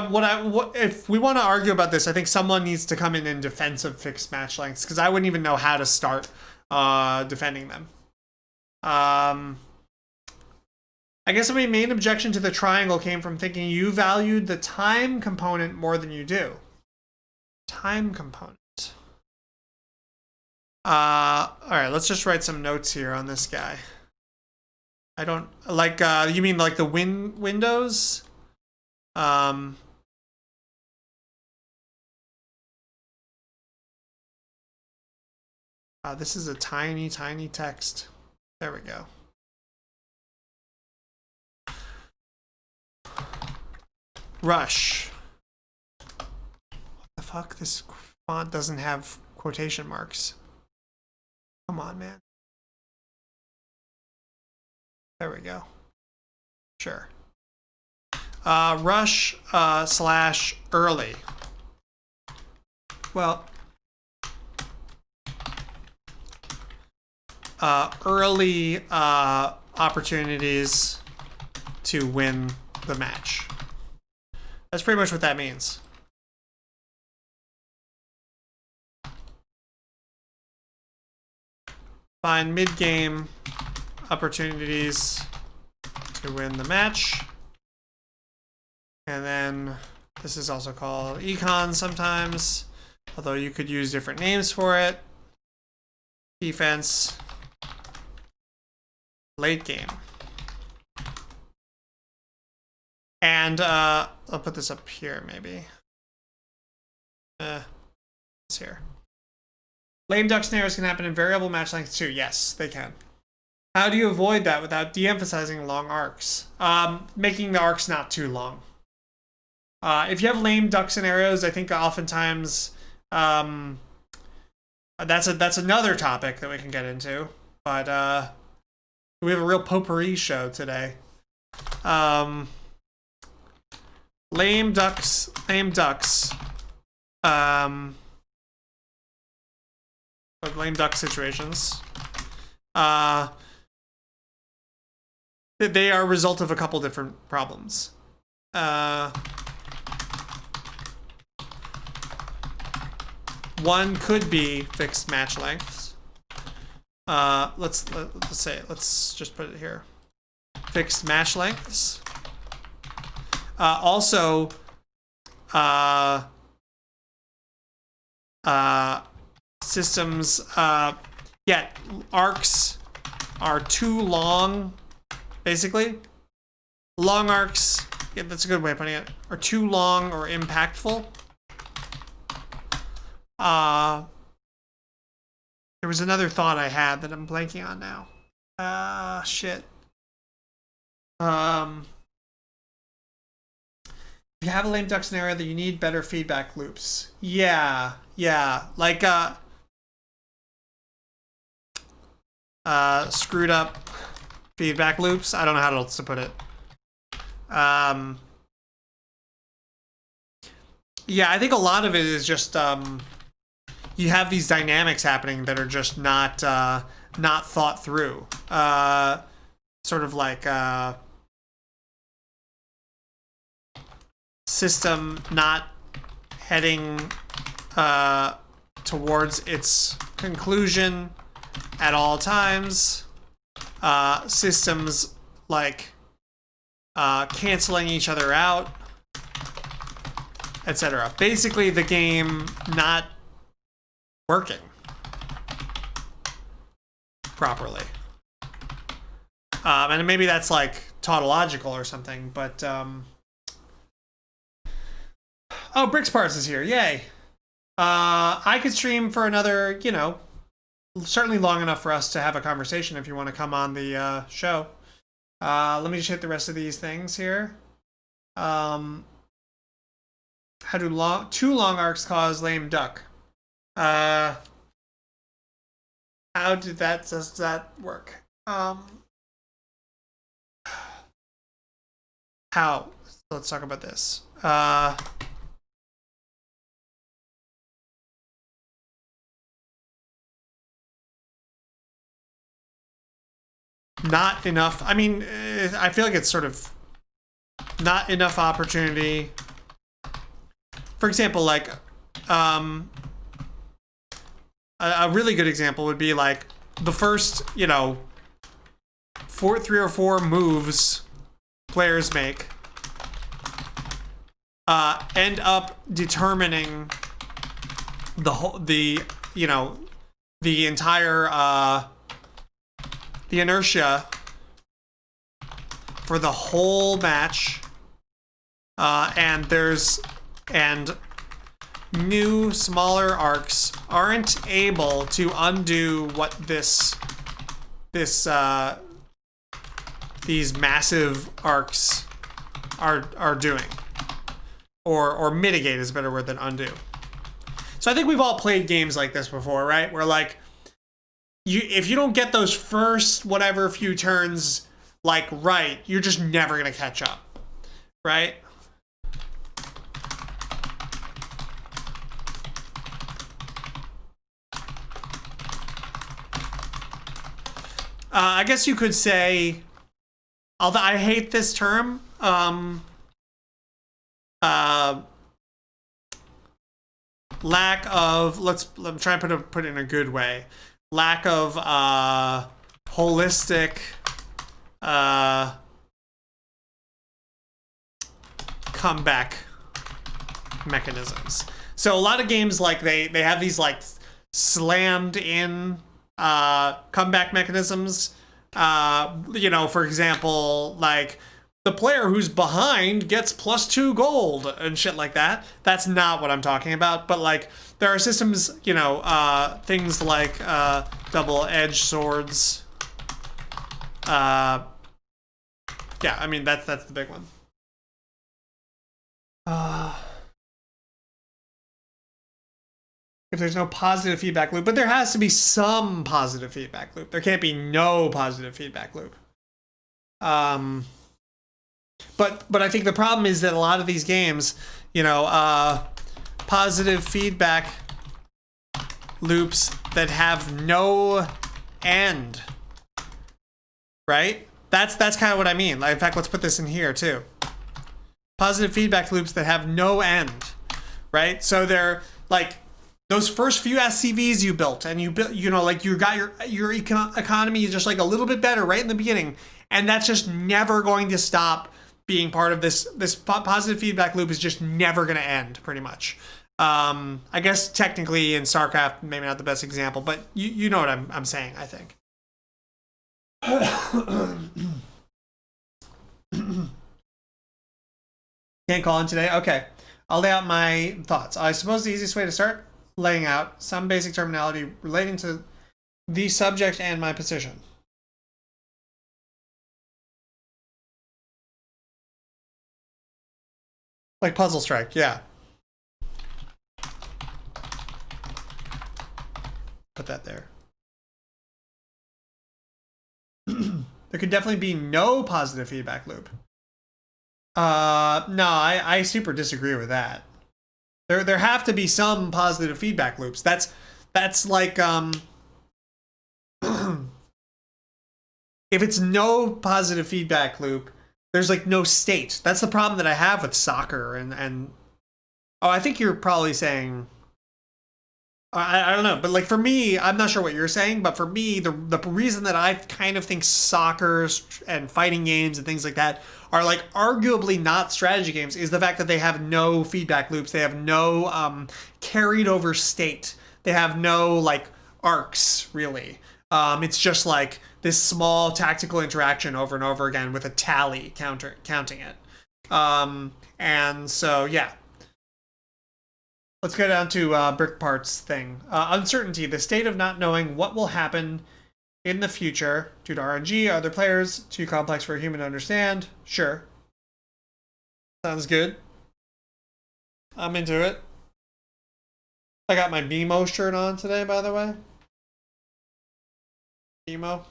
if we want to argue about this, I think someone needs to come in defense of fixed match lengths because I wouldn't even know how to start defending them. I guess my main objection to the triangle came from thinking you valued the time component more than you do. Time component. All right, let's just write some notes here on this guy. I don't like. You mean like the windows? This is a tiny text. There we go. Rush. What the fuck? This font doesn't have quotation marks. Come on, man. There we go. Sure. Rush / early. Well, early opportunities to win the match. That's pretty much what that means. Find mid-game opportunities to win the match. And then this is also called econ sometimes, although you could use different names for it. Defense. Late game. And I'll put this up here maybe. It's here. Lame duck scenarios can happen in variable match lengths too. Yes, they can. How do you avoid that without de-emphasizing long arcs? Making the arcs not too long. If you have lame duck scenarios, I think oftentimes that's another topic that we can get into. But we have a real potpourri show today. Lame ducks. Lame duck situations. They are a result of a couple different problems. One could be fixed match lengths. Let's just put it here. Fixed match lengths. Also, systems, yeah, arcs are too long, basically. Long arcs, yeah, that's a good way of putting it, are too long or impactful. There was another thought I had that I'm blanking on now. Shit. If you have a lame duck scenario, that you need better feedback loops. Yeah, like screwed up feedback loops. I don't know how else to put it. Yeah, I think a lot of it is just you have these dynamics happening that are just not thought through. Sort of like system not heading towards its conclusion at all times. Systems like canceling each other out, etc. Basically, the game not working properly. And maybe that's like tautological or something, but oh, Bricks Parts is here. Yay. I could stream for another, certainly long enough for us to have a conversation if you want to come on the show. Let me just hit the rest of these things here. How do too long arcs cause lame duck? How does that work? How? Let's talk about this. Not enough. I mean, I feel like it's sort of not enough opportunity. For example, like, a really good example would be like the first, 3 or 4 moves players make end up determining the entire the inertia for the whole match, and new smaller arcs aren't able to undo what these massive arcs are doing, or mitigate is a better word than undo. So I think we've all played games like this before, right? Where like if you don't get those first whatever few turns like right, you're just never gonna catch up, right? I guess you could say, although I hate this term, lack of, I'm trying to put it in a good way. Lack of holistic comeback mechanisms. So a lot of games, like they have these like slammed in comeback mechanisms. For example, like the player who's behind gets +2 gold and shit like that. That's not what I'm talking about. But like there are systems, things like double-edged swords. Yeah, I mean that's the big one. If there's no positive feedback loop, but there has to be some positive feedback loop. There can't be no positive feedback loop. But I think the problem is that a lot of these games, positive feedback loops that have no end, right? That's kind of what I mean. Like, in fact, let's put this in here too. Positive feedback loops that have no end, right? So they're like those first few SCVs you built, and you built, like you got your economy is just like a little bit better right in the beginning, and that's just never going to stop being part of this positive feedback loop is just never going to end, pretty much. I guess technically in StarCraft, maybe not the best example, but you know what I'm saying, I think. Can't call in today? Okay. I'll lay out my thoughts. I suppose the easiest way to start laying out some basic terminology relating to the subject and my position. Like Puzzle Strike, yeah. Put that there. There could definitely be no positive feedback loop. No, I super disagree with that. There have to be some positive feedback loops. That's like if it's no positive feedback loop, there's like no state. That's the problem that I have with soccer and oh, I think you're probably saying I don't know, but like for me, I'm not sure what you're saying, but for me, the reason that I kind of think soccer and fighting games and things like that are like arguably not strategy games is the fact that they have no feedback loops, they have no carried over state, they have no like arcs really. It's just like this small tactical interaction over and over again with a tally counting it. And so yeah. Let's go down to Brick Parts thing. Uncertainty, the state of not knowing what will happen in the future due to RNG, other players, too complex for a human to understand. Sure. Sounds good. I'm into it. I got my BMO shirt on today, by the way. BMO.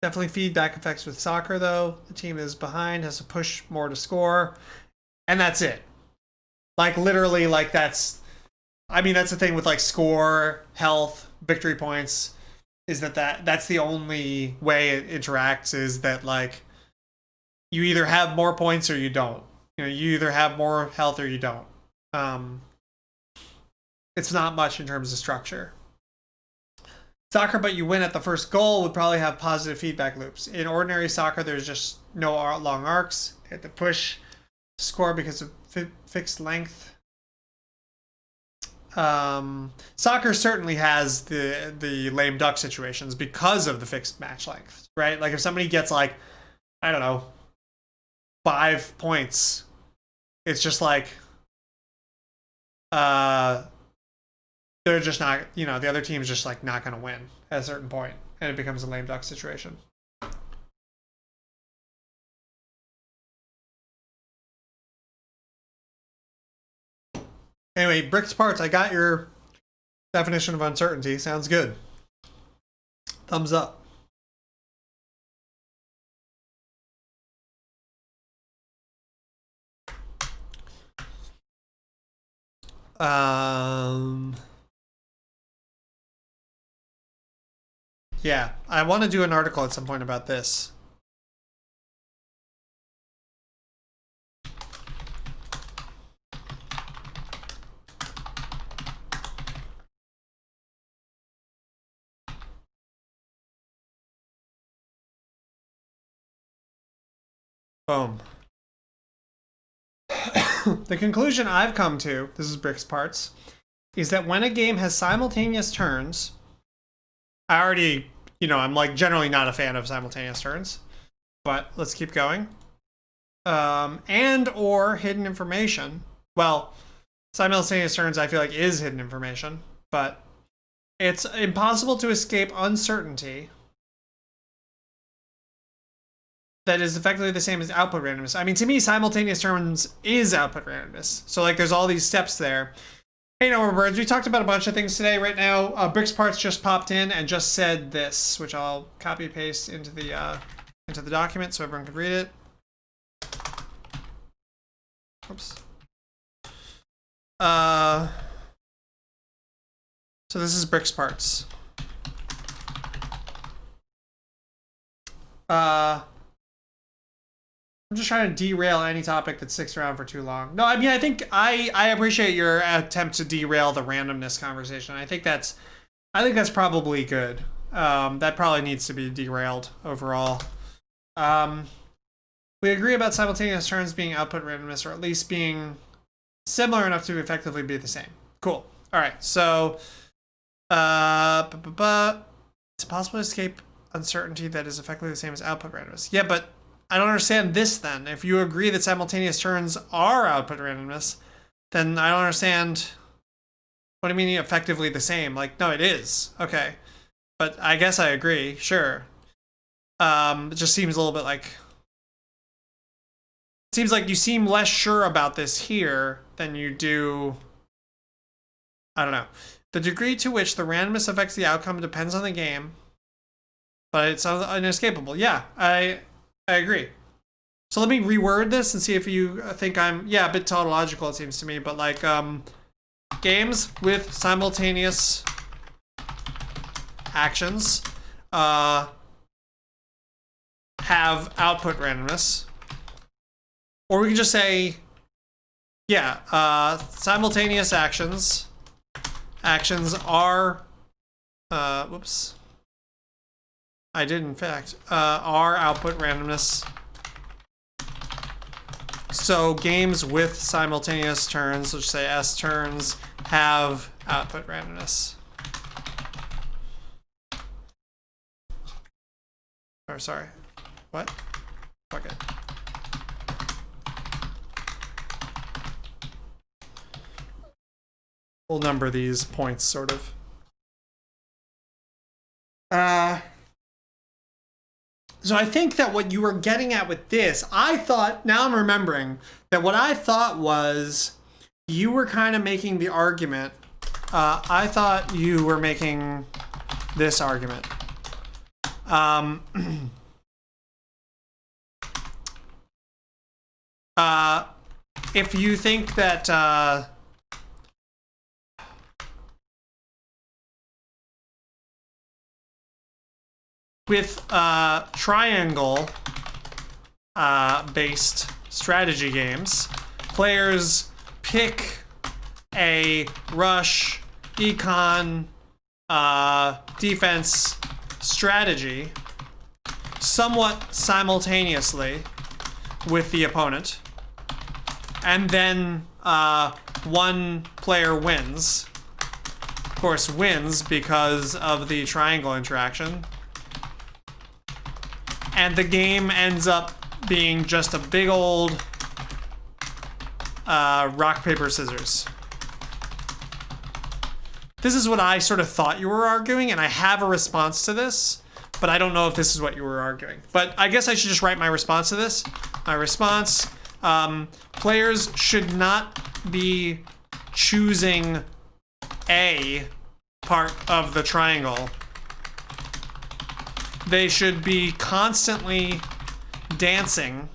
Definitely feedback effects with soccer, though. The team is behind, has to push more to score. And that's it. Like, literally, like, that's... I mean, that's the thing with, like, score, health, victory points, is that's the only way it interacts, is that, like, you either have more points or you don't. You know, you either have more health or you don't. It's not much in terms of structure. Soccer, but you win at the first goal would probably have positive feedback loops. In ordinary soccer, there's just no long arcs. You have to push score because of fixed length. Soccer certainly has the lame duck situations because of the fixed match length, right? Like if somebody gets like, I don't know, 5 points, it's just like, they're just not, you know, the other team's just like not going to win at a certain point, and it becomes a lame duck situation. Anyway, Brick's Parts, I got your definition of uncertainty. Sounds good. Thumbs up. Yeah, I want to do an article at some point about this. Boom. The conclusion I've come to, this is Brick's Parts, is that when a game has simultaneous turns, I already, you know, I'm like generally not a fan of simultaneous turns, but let's keep going. And or hidden information. Well, simultaneous turns I feel like is hidden information, but it's impossible to escape uncertainty that is effectively the same as output randomness. I mean, to me, simultaneous turns is output randomness. So like there's all these steps there. Hey, no birds. We talked about a bunch of things today. Right now, Brick's Parts just popped in and just said this, which I'll copy paste into the document so everyone can read it. Oops. So this is Brick's Parts. I'm just trying to derail any topic that sticks around for too long. No, I mean, I think I appreciate your attempt to derail the randomness conversation. I think that's probably good. That probably needs to be derailed overall. We agree about simultaneous turns being output randomness, or at least being similar enough to effectively be the same. Cool. All right. So, it's possible to escape uncertainty that is effectively the same as output randomness. Yeah, but I don't understand this then. If you agree that simultaneous turns are output randomness, then I don't understand. What do you mean effectively the same? Like, no, it is. Okay. But I guess I agree. Sure. It just seems a little bit like... It seems like you seem less sure about this here than you do... I don't know. The degree to which the randomness affects the outcome depends on the game, but it's inescapable. Yeah, I agree. So let me reword this and see if you think I'm, yeah, a bit tautological, it seems to me, but like, games with simultaneous actions have output randomness. Or we can just say, yeah, simultaneous actions are, whoops. I did, in fact, are output randomness. So games with simultaneous turns, let's say S turns, have output randomness. Or sorry, what? Fuck it. We'll number these points, sort of. So I think that what you were getting at with this, I thought, now I'm remembering, that what I thought was you were kind of making the argument. I thought you were making this argument. If you think that... with triangle based strategy games, players pick a rush, econ, defense strategy somewhat simultaneously with the opponent, and then one player wins. Of course, wins because of the triangle interaction. And the game ends up being just a big old rock, paper, scissors. This is what I sort of thought you were arguing, and I have a response to this, but I don't know if this is what you were arguing. But I guess I should just write my response to this. My response, players should not be choosing a part of the triangle. They should be constantly dancing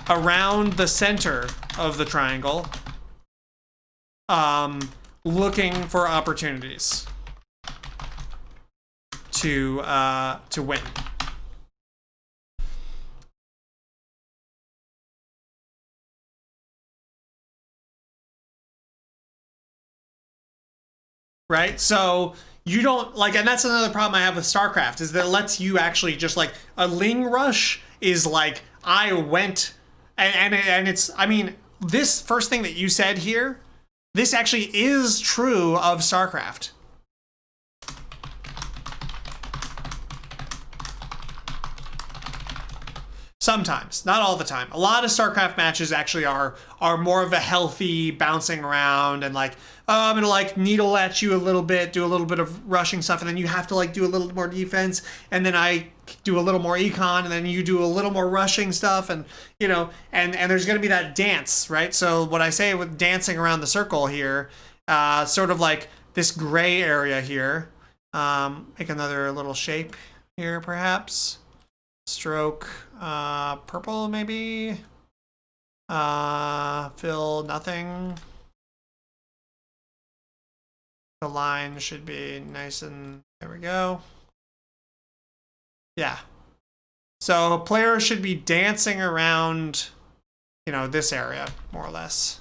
around the center of the triangle, looking for opportunities to win. Right? So you don't like, and that's another problem I have with StarCraft, is that it lets you actually just like a Ling Rush is like, I went and it's, I mean, this first thing that you said here, this actually is true of StarCraft. Sometimes, not all the time. A lot of StarCraft matches actually are more of a healthy bouncing around and like, oh, I'm gonna like needle at you a little bit, do a little bit of rushing stuff, and then you have to like do a little more defense, and then I do a little more econ, and then you do a little more rushing stuff, and you know, and there's gonna be that dance, right? So what I say with dancing around the circle here, sort of like this gray area here, make another little shape here perhaps. Stroke, purple maybe. Fill nothing. The line should be nice and there we go. Yeah. So a player should be dancing around, you know, this area more or less.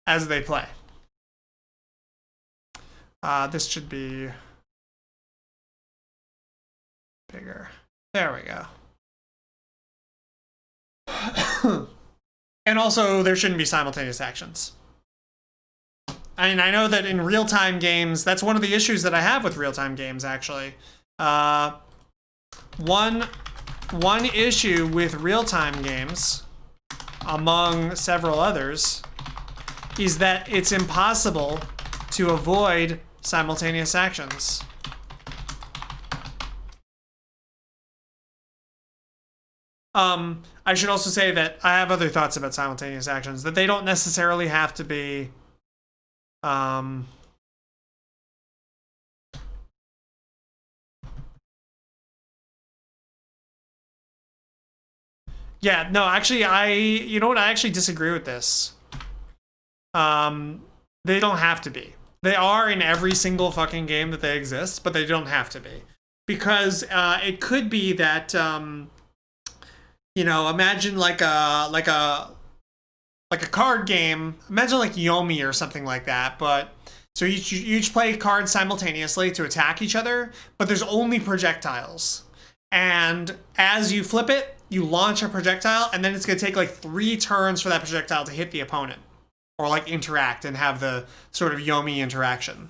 As they play. This should be bigger. There we go. And also, there shouldn't be simultaneous actions. I mean, I know that in real-time games, that's one of the issues that I have with real-time games, actually. One issue with real-time games, among several others, is that it's impossible to avoid simultaneous actions. I should also say that I have other thoughts about simultaneous actions, that they don't necessarily have to be yeah, no, actually, you know what, I actually disagree with this. They don't have to be. They are in every single fucking game that they exist, but they don't have to be. Because it could be that, you know, imagine like a card game. Imagine like Yomi or something like that, but so you each play cards simultaneously to attack each other, but there's only projectiles. And as you flip it, you launch a projectile, and then it's going to take like 3 turns for that projectile to hit the opponent. Or like interact and have the sort of Yomi interaction.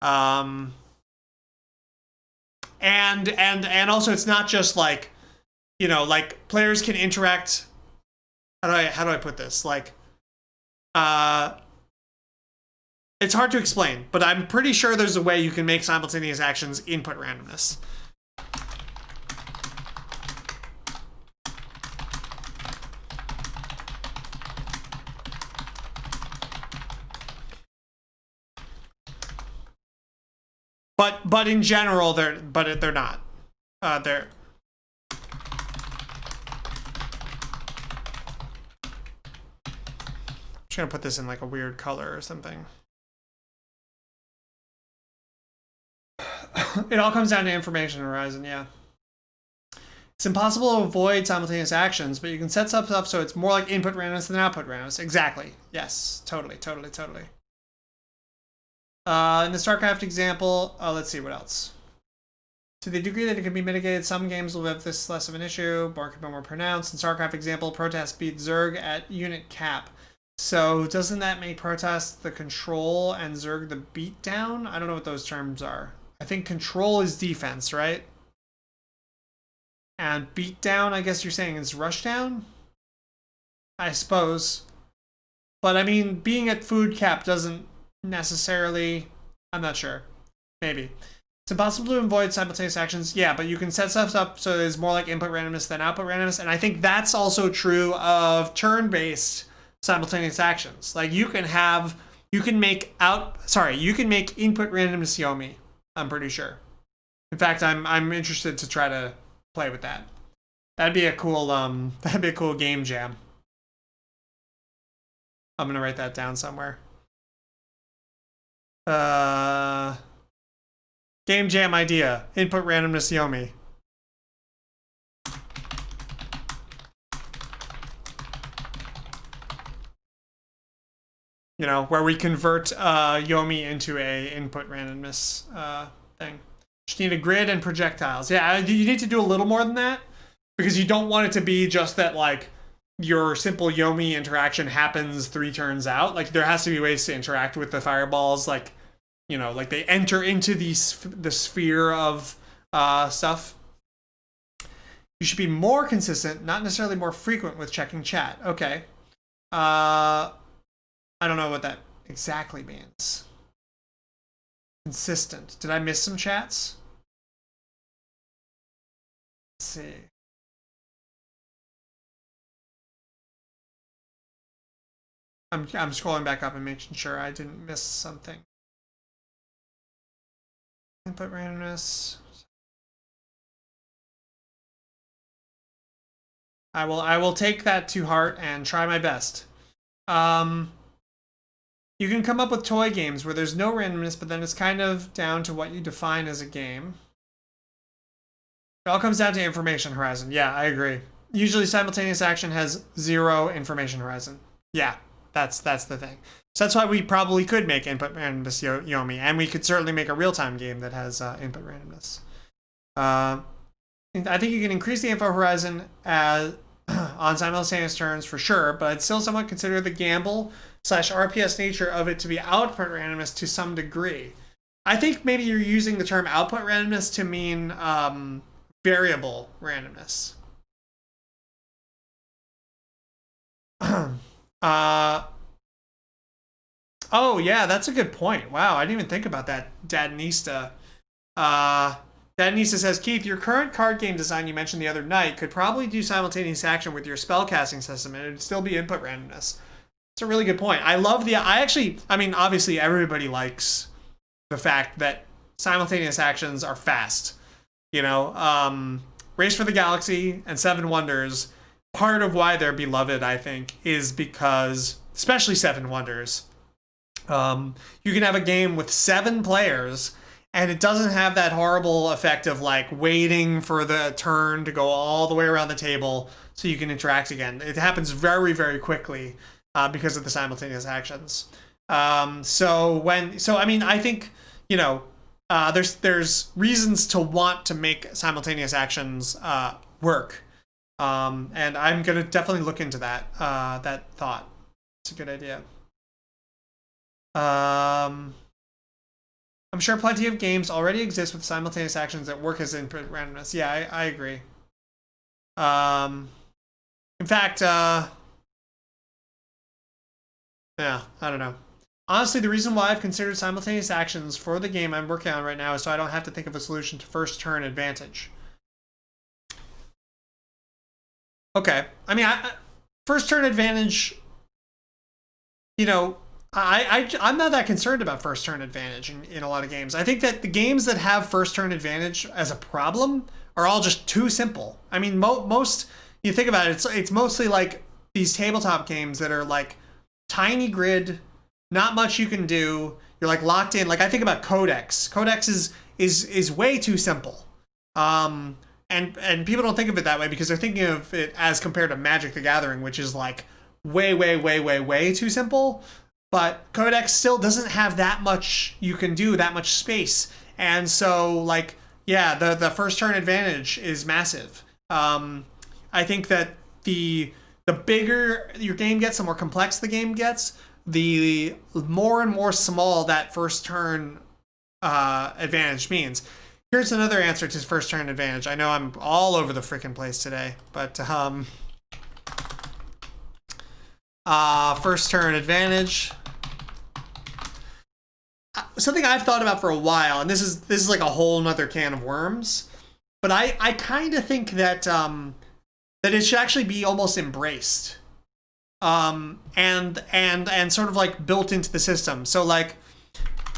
And also it's not just like, you know, like players can interact. How do I put this? Like, it's hard to explain, but I'm pretty sure there's a way you can make simultaneous actions input randomness. But in general, they're not. They're. I'm just gonna put this in like a weird color or something. It all comes down to information horizon, yeah. It's impossible to avoid simultaneous actions, but you can set stuff up so it's more like input randomness than output randomness. Exactly. Yes. Totally. In the StarCraft example, let's see what else. To the degree that it can be mitigated, some games will have this less of an issue. Bar can be more pronounced. In StarCraft example, Protast beat Zerg at unit cap. So doesn't that make Protast the control and Zerg the beatdown? I don't know what those terms are. I think control is defense, right? And beatdown, I guess you're saying, is rushdown? I suppose. But I mean, being at food cap doesn't necessarily, I'm not sure. Maybe. It's impossible to avoid simultaneous actions. Yeah, but you can set stuff up so it's more like input randomness than output randomness. And I think that's also true of turn-based simultaneous actions. Like you can make input randomness Yomi, I'm pretty sure. In fact, I'm interested to try to play with that. That'd be a cool game jam. I'm gonna write that down somewhere. Game jam idea. Input randomness Yomi. You know, where we convert Yomi into a input randomness thing. Just need a grid and projectiles. Yeah, you need to do a little more than that because you don't want it to be just that like your simple Yomi interaction happens 3 turns out. Like there has to be ways to interact with the fireballs, like, you know, like they enter into the sphere of stuff. You should be more consistent, not necessarily more frequent with checking chat. Okay. I don't know what that exactly means. Consistent. Did I miss some chats? Let's see. I'm scrolling back up and making sure I didn't miss something. Input randomness. I will take that to heart and try my best. You can come up with toy games where there's no randomness, but then it's kind of down to what you define as a game. It all comes down to information horizon. Yeah, I agree. Usually simultaneous action has 0 information horizon. Yeah, that's the thing. So that's why we probably could make input randomness Yomi, and we could certainly make a real-time game that has input randomness. I think you can increase the info horizon as on simultaneous turns for sure, but I'd still somewhat consider the gamble / RPS nature of it to be output randomness to some degree. I think maybe you're using the term output randomness to mean variable randomness. Oh yeah, that's a good point. Wow, I didn't even think about that, Dadnista. Dadnista says, Keith, your current card game design you mentioned the other night could probably do simultaneous action with your spellcasting system, and it'd still be input randomness. It's a really good point. I love I mean, obviously everybody likes the fact that simultaneous actions are fast. You know, Race for the Galaxy and Seven Wonders, part of why they're beloved, I think, is because, especially Seven Wonders, you can have a game with 7 players and it doesn't have that horrible effect of like waiting for the turn to go all the way around the table so you can interact again. It happens very, very quickly because of the simultaneous actions. So I mean, I think, you know, there's reasons to want to make simultaneous actions work. And I'm going to definitely look into that thought. It's a good idea. I'm sure plenty of games already exist with simultaneous actions that work as input randomness. Yeah, I agree. In fact, yeah, I don't know. Honestly, the reason why I've considered simultaneous actions for the game I'm working on right now is so I don't have to think of a solution to first turn advantage. Okay. I mean, first turn advantage, you know, I'm not that concerned about first turn advantage in a lot of games. I think that the games that have first turn advantage as a problem are all just too simple. I mean, most, you think about it, it's mostly like these tabletop games that are like tiny grid, not much you can do. You're like locked in. Like I think about Codex. Codex is way too simple. And people don't think of it that way because they're thinking of it as compared to Magic the Gathering, which is like way too simple. But Codex still doesn't have that much you can do, that much space. And so, like, yeah, the first turn advantage is massive. I think that the bigger your game gets, the more complex the game gets, the more and more small that first turn advantage means. Here's another answer to first turn advantage. I know I'm all over the freaking place today, but first turn advantage. Something I've thought about for a while, and this is like a whole nother can of worms, but I kind of think that that it should actually be almost embraced, and sort of like built into the system. So like,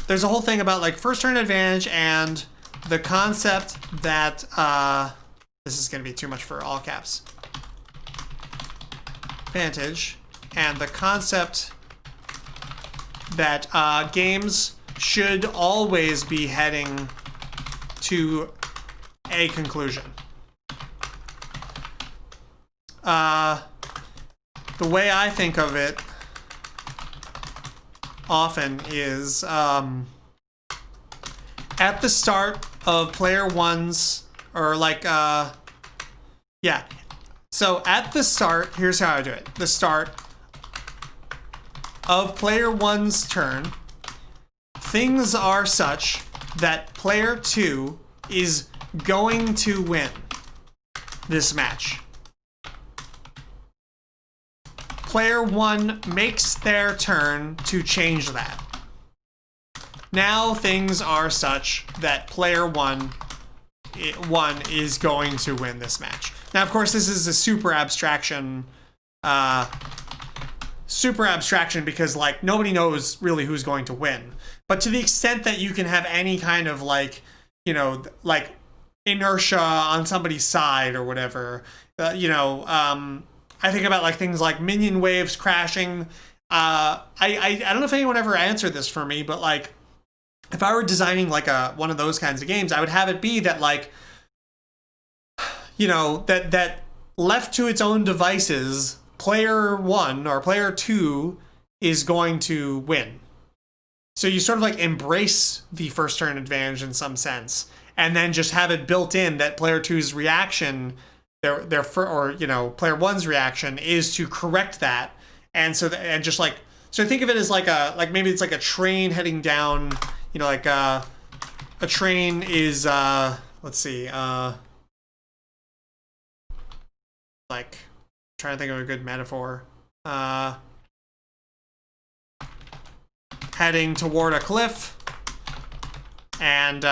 there's a whole thing about like first turn advantage and the concept that this is going to be too much for all caps. Advantage and the concept that games should always be heading to a conclusion. The way I think of it often is at the start of player one's, or like, yeah. So at the start, here's how I do it. The start of player one's turn, things are such that player 2 is going to win this match. Player 1 makes their turn to change that. Now things are such that player 1 is going to win this match. Now, of course, this is a super abstraction because like nobody knows really who's going to win. But to the extent that you can have any kind of like, you know, like inertia on somebody's side or whatever, you know, I think about like things like minion waves crashing. I don't know if anyone ever answered this for me, but like if I were designing like one of those kinds of games, I would have it be that like, you know, that left to its own devices, player 1 or player 2 is going to win. So you sort of like embrace the first turn advantage in some sense, and then just have it built in that player two's reaction, player one's reaction is to correct that, and so so think of it as maybe it's like a train heading down, a train is trying to think of a good metaphor. Heading toward a cliff, and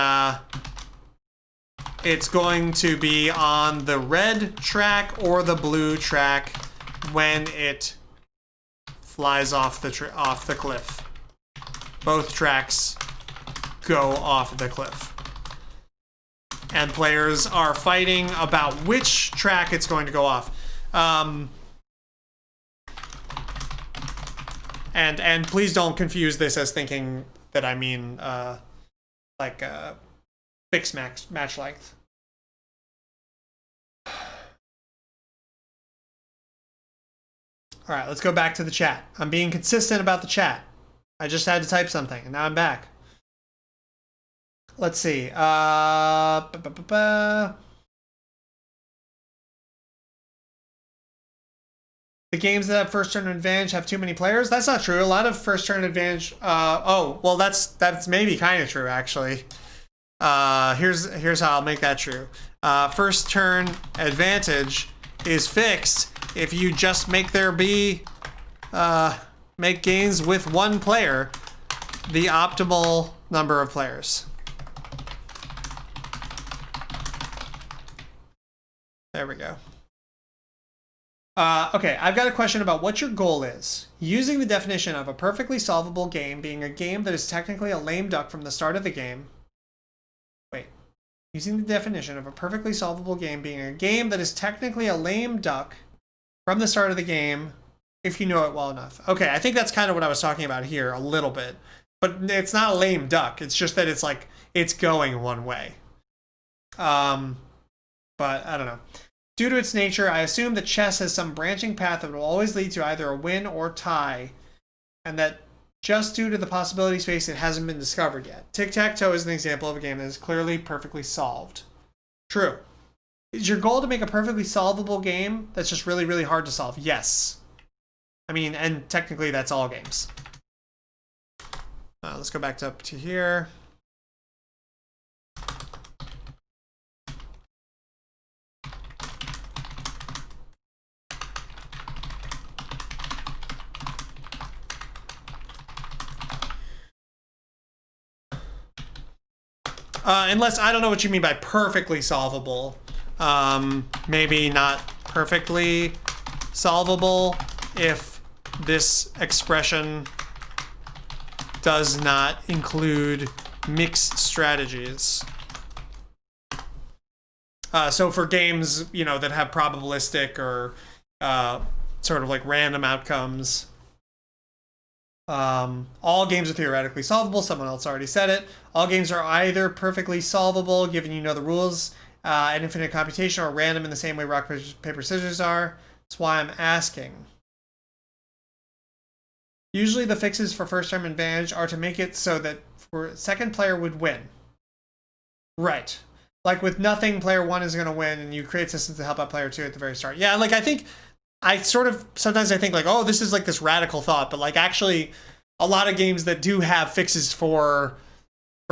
it's going to be on the red track or the blue track when it flies off the cliff. Both tracks go off the cliff, and players are fighting about which track it's going to go off. And please don't confuse this as thinking that I mean fixed match length. All right, let's go back to the chat. I'm being consistent about the chat. I just had to type something, and now I'm back. Let's see. The games that have first turn advantage have too many players. That's not true. A lot of first turn advantage. That's maybe kind of true actually. Here's how I'll make that true. First turn advantage is fixed if you just make games with one player the optimal number of players. There we go. Okay, I've got a question about what your goal is. Using the definition of a perfectly solvable game being a game that is technically a lame duck from the start of the game. Using the definition of a perfectly solvable game being a game that is technically a lame duck from the start of the game, if you know it well enough. Okay, I think that's kind of what I was talking about here a little bit. But it's not a lame duck. It's just that it's going one way. But I don't know. Due to its nature, I assume that chess has some branching path that will always lead to either a win or tie, and that just due to the possibility space, it hasn't been discovered yet. Tic-tac-toe is an example of a game that is clearly perfectly solved. True. Is your goal to make a perfectly solvable game that's just really, really hard to solve? Yes. I mean, and technically that's all games. Let's go back up to here. Unless, I don't know what you mean by perfectly solvable. Maybe not perfectly solvable if this expression does not include mixed strategies. So for games, that have probabilistic or sort of like random outcomes, all games are theoretically solvable. Someone else already said it. All games are either perfectly solvable, given you know the rules, and infinite computation, or random in the same way rock, paper, scissors are. That's why I'm asking. Usually the fixes for first term advantage are to make it so that for second player would win. Right. Like with nothing, player one is going to win, and you create systems to help out player two at the very start. Yeah, I think sometimes I think oh, this is like this radical thought, but actually a lot of games that do have fixes for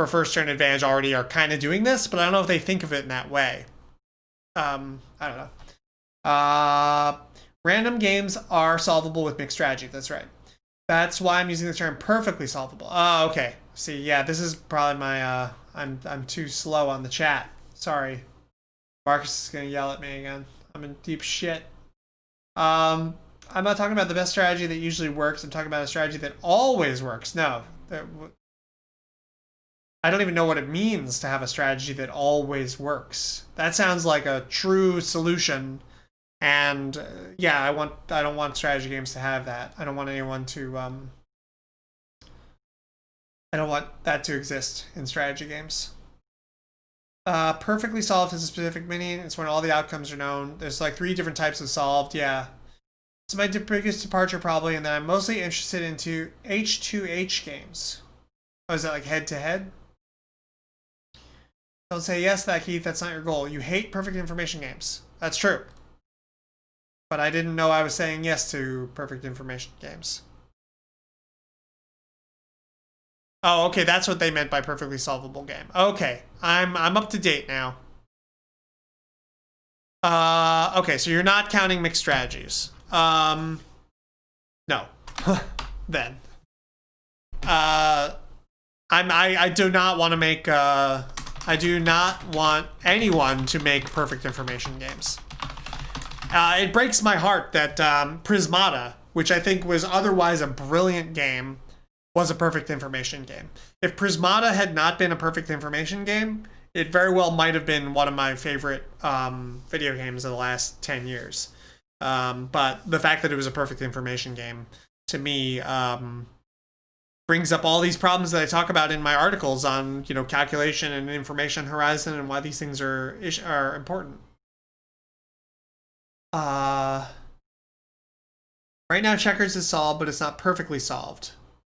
first turn advantage already are kind of doing this, but I don't know if they think of it in that way. I don't know. Random games are solvable with mixed strategy. That's right. That's why I'm using the term perfectly solvable. Oh, okay. See, yeah, this is probably my, I'm too slow on the chat. Sorry. Marcus is going to yell at me again. I'm in deep shit. I'm not talking about the best strategy that usually works. I'm talking about a strategy that always works. No. I don't even know what it means to have a strategy that always works. That sounds like a true solution. And yeah, I don't want strategy games to have that. I don't want anyone to I don't want that to exist in strategy games. Perfectly solved is a specific meaning. It's when all the outcomes are known. There's 3 different types of solved. Yeah. It's my biggest departure probably, and then I'm mostly interested into H2H games. Oh, is that like head-to-head? Don't say yes to that, Keith. That's not your goal. You hate perfect information games. That's true. But I didn't know I was saying yes to perfect information games. Oh, okay, that's what they meant by perfectly solvable game. Okay, I'm up to date now. Okay, so you're not counting mixed strategies. No. Then. I do not want to make I do not want anyone to make perfect information games. It breaks my heart that Prismata, which I think was otherwise a brilliant game, was a perfect information game. If Prismata had not been a perfect information game, it very well might have been one of my favorite video games of the last 10 years. But the fact that it was a perfect information game, to me, brings up all these problems that I talk about in my articles on, calculation and information horizon and why these things are important. Right now, checkers is solved, but it's not perfectly solved.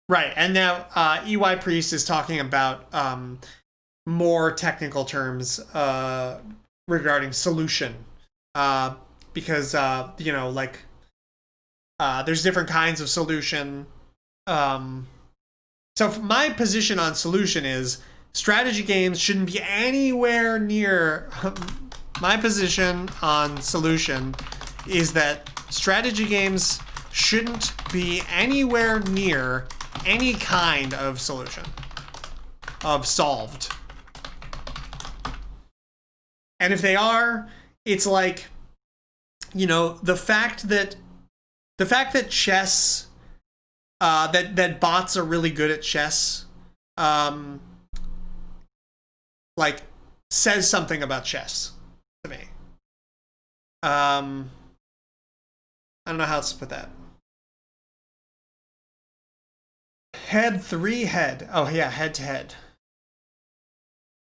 Right, and now EY Priest is talking about more technical terms regarding solution, because there's different kinds of solution. So my position on solution is strategy games shouldn't be anywhere near. My position on solution is that strategy games shouldn't be anywhere near any kind of solution, of solved. And if they are, it's like, the fact that chess, that bots are really good at chess, says something about chess to me. I don't know how else to put that. Head 3 head. Oh yeah, head to head.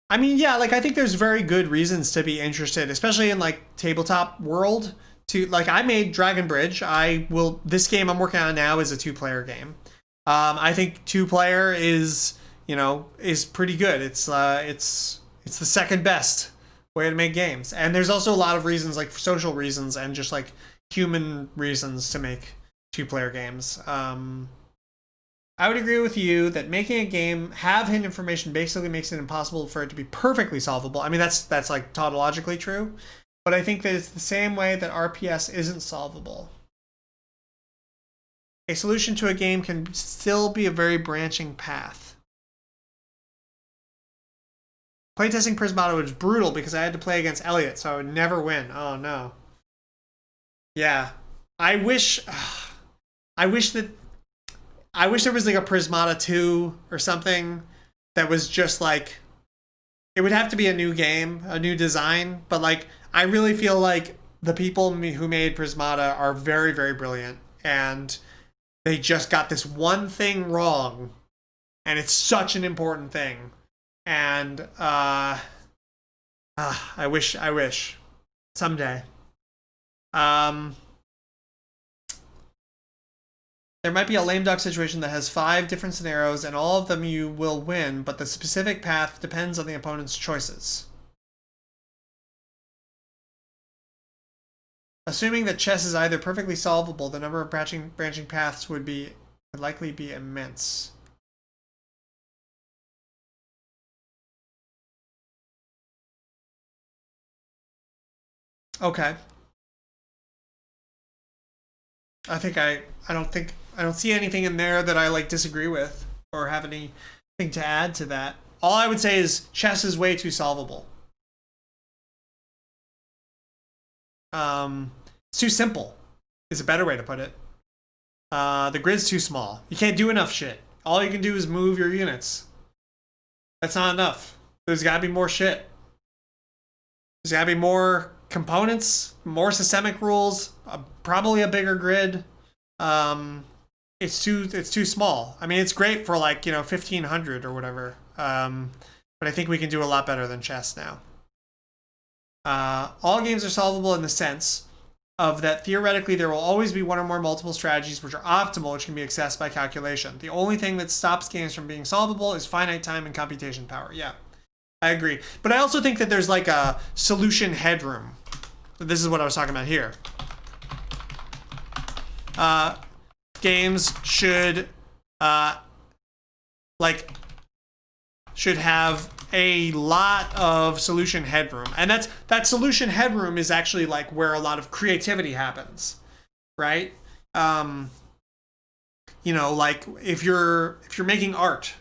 I mean, yeah, I think there's very good reasons to be interested, especially in tabletop world. I made Dragon Bridge. This game I'm working on now is a 2-player game. I think 2-player is pretty good. It's the second best way to make games. And there's also a lot of reasons, social reasons and just human reasons to make 2-player games. I would agree with you that making a game have hidden information basically makes it impossible for it to be perfectly solvable. I mean, that's tautologically true, but I think that it's the same way that RPS isn't solvable. A solution to a game can still be a very branching path. Playtesting Prismata was brutal because I had to play against Elliot, so I would never win. Oh no. Yeah. I wish there was a Prismata 2 or something that was just it would have to be a new game, a new design, but I really feel like the people who made Prismata are very, very brilliant, and they just got this one thing wrong, and it's such an important thing. And I wish someday. There might be a lame duck situation that has 5 different scenarios, and all of them you will win, but the specific path depends on the opponent's choices. Assuming that chess is either perfectly solvable, the number of branching paths would likely be immense. Okay. I don't see anything in there that I disagree with or have anything to add to that. All I would say is chess is way too solvable. It's too simple is a better way to put it. The grid's too small. You can't do enough shit. All you can do is move your units. That's not enough. There's gotta be more shit. There's gotta be more components, more systemic rules, probably a bigger grid. It's too small. I mean, it's great for 1500 or whatever. But I think we can do a lot better than chess now. All games are solvable in the sense of that theoretically there will always be one or more multiple strategies which are optimal, which can be accessed by calculation. The only thing that stops games from being solvable is finite time and computation power. Yeah, I agree. But I also think that there's like a solution headroom. This is what I was talking about here. Games should should have a lot of solution headroom, and that solution headroom is actually like where a lot of creativity happens, right? You know, like if you're making art,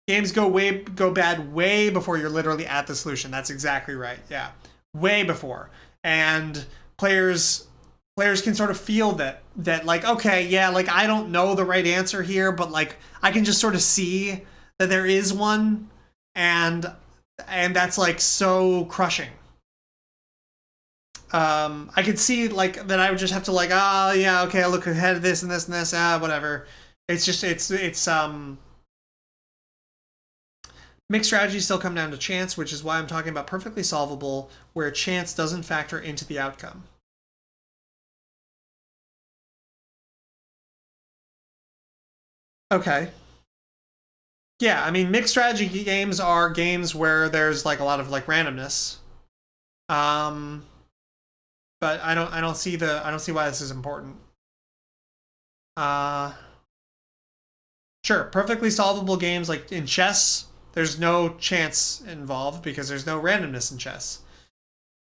games go bad way before you're literally at the solution. That's exactly right. Yeah, way before, and players can sort of feel that like, okay, yeah, like I don't know the right answer here, but like I can just sort of see that there is one, and that's like so crushing. I could see like that I would just have to like, oh yeah, okay, I look ahead of this and this and this, whatever. It's just mixed strategies still come down to chance, which is why I'm talking about perfectly solvable, where chance doesn't factor into the outcome. Okay. Yeah, I mean, mixed strategy games are games where there's like a lot of like randomness. But I don't see why this is important. Sure, perfectly solvable games like in chess, there's no chance involved because there's no randomness in chess.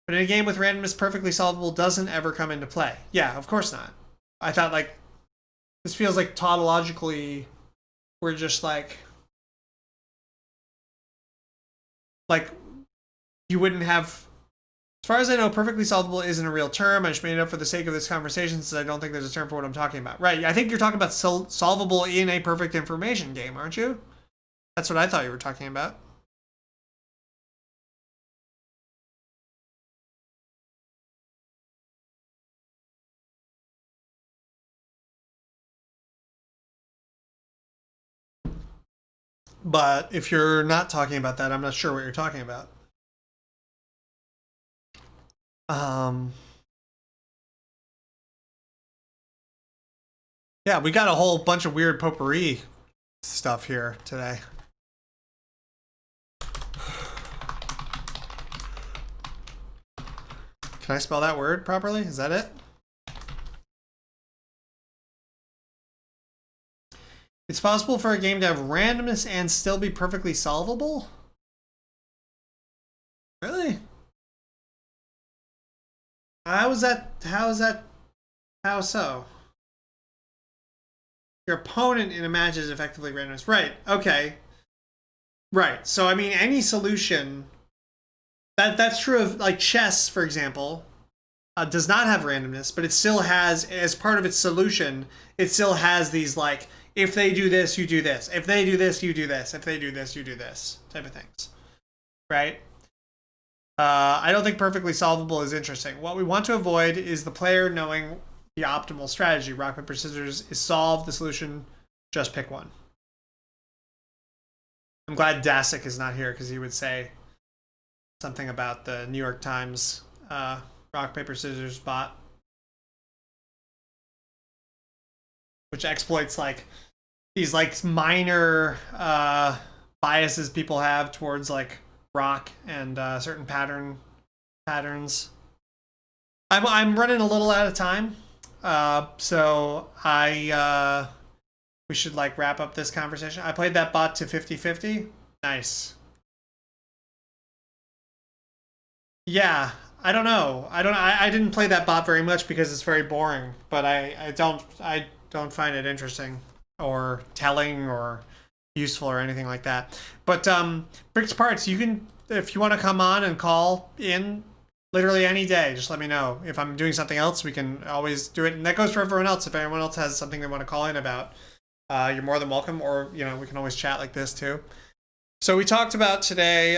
But in a game with randomness, perfectly solvable doesn't ever come into play. Yeah, of course not. I thought like this feels like tautologically we're just like you wouldn't have, as far as I know, perfectly solvable isn't a real term. I just made it up for the sake of this conversation since I don't think there's a term for what I'm talking about. Right, I think you're talking about solvable in a perfect information game, aren't you? That's what I thought you were talking about. But if you're not talking about that, I'm not sure what you're talking about. Yeah, we got a whole bunch of weird potpourri stuff here today. Can I spell that word properly? Is that it? It's possible for a game to have randomness and still be perfectly solvable? Really? How so? Your opponent in a match is effectively randomness. Right, okay. Right, so I mean any solution, that's true of like chess, for example, does not have randomness, but it still has, as part of its solution, it still has these like, if they do this, you do this. If they do this, you do this. If they do this, you do this type of things. Right? I don't think perfectly solvable is interesting. What we want to avoid is the player knowing the optimal strategy. Rock, paper, scissors is solved. The solution, just pick one. I'm glad Dasik is not here because he would say something about the New York Times rock, paper, scissors bot, which exploits like these like minor biases people have towards like rock and certain patterns. I'm running a little out of time, so we should like wrap up this conversation. I played that bot to 50-50. Nice. Yeah, I don't know. I didn't play that bot very much because it's very boring. But I don't find it interesting or telling or useful or anything like that. But Bricks Parts, you can, if you want to come on and call in literally any day, just let me know. If I'm doing something else, we can always do it. And that goes for everyone else. If anyone else has something they want to call in about, you're more than welcome. Or, you know, we can always chat like this too. So we talked about today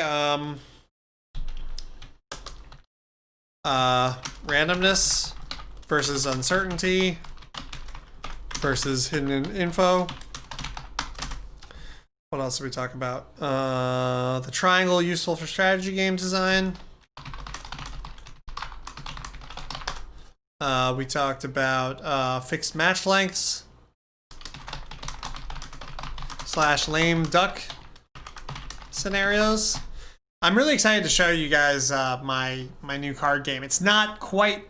randomness versus uncertainty versus hidden info. What else did we talk about? The triangle, useful for strategy game design. We talked about fixed match lengths / lame duck scenarios. I'm really excited to show you guys my new card game. It's not quite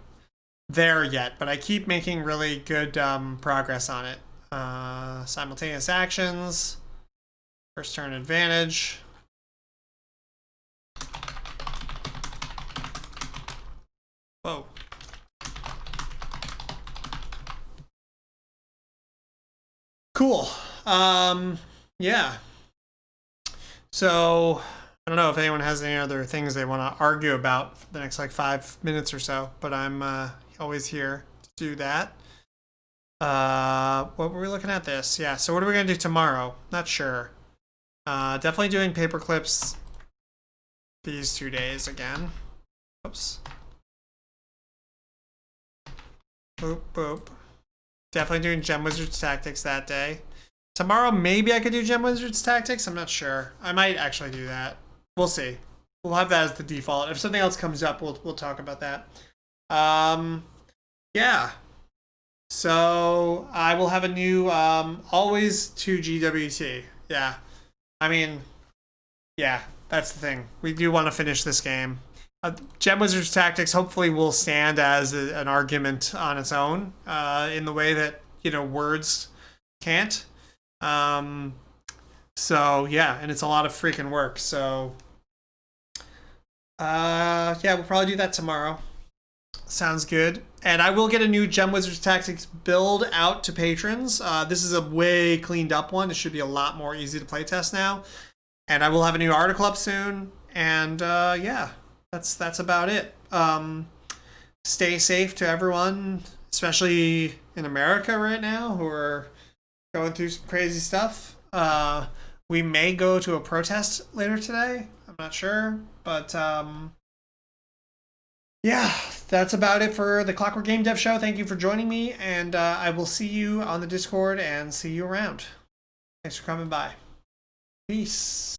there yet, but I keep making really good progress on it. Simultaneous actions, first turn advantage. Whoa. Cool. Yeah. So I don't know if anyone has any other things they want to argue about for the next like 5 minutes or so, but I'm always here to do that. What were we looking at this? Yeah, so what are we gonna do tomorrow? Not sure. Definitely doing paper clips these 2 days again. Oops. Boop, boop. Definitely doing Gem Wizards Tactics that day. Tomorrow, maybe I could do Gem Wizards Tactics. I'm not sure. I might actually do that. We'll see. We'll have that as the default. If something else comes up, we'll talk about that. Yeah. So I will have a new always 2 GWT. Yeah. I mean, yeah, that's the thing. We do want to finish this game. Gem Wizards Tactics hopefully will stand as an argument on its own in the way that, you know, words can't. So yeah, and it's a lot of freaking work. So yeah, we'll probably do that tomorrow. Sounds good. And I will get a new Gem Wizards Tactics build out to patrons. This is a way cleaned up one. It should be a lot more easy to playtest now. And I will have a new article up soon. And yeah, that's about it. Stay safe to everyone, especially in America right now, who are going through some crazy stuff. We may go to a protest later today. I'm not sure, but yeah, that's about it for the Clockwork Game Dev Show. Thank you for joining me, and I will see you on the Discord and see you around. Thanks for coming by. Peace.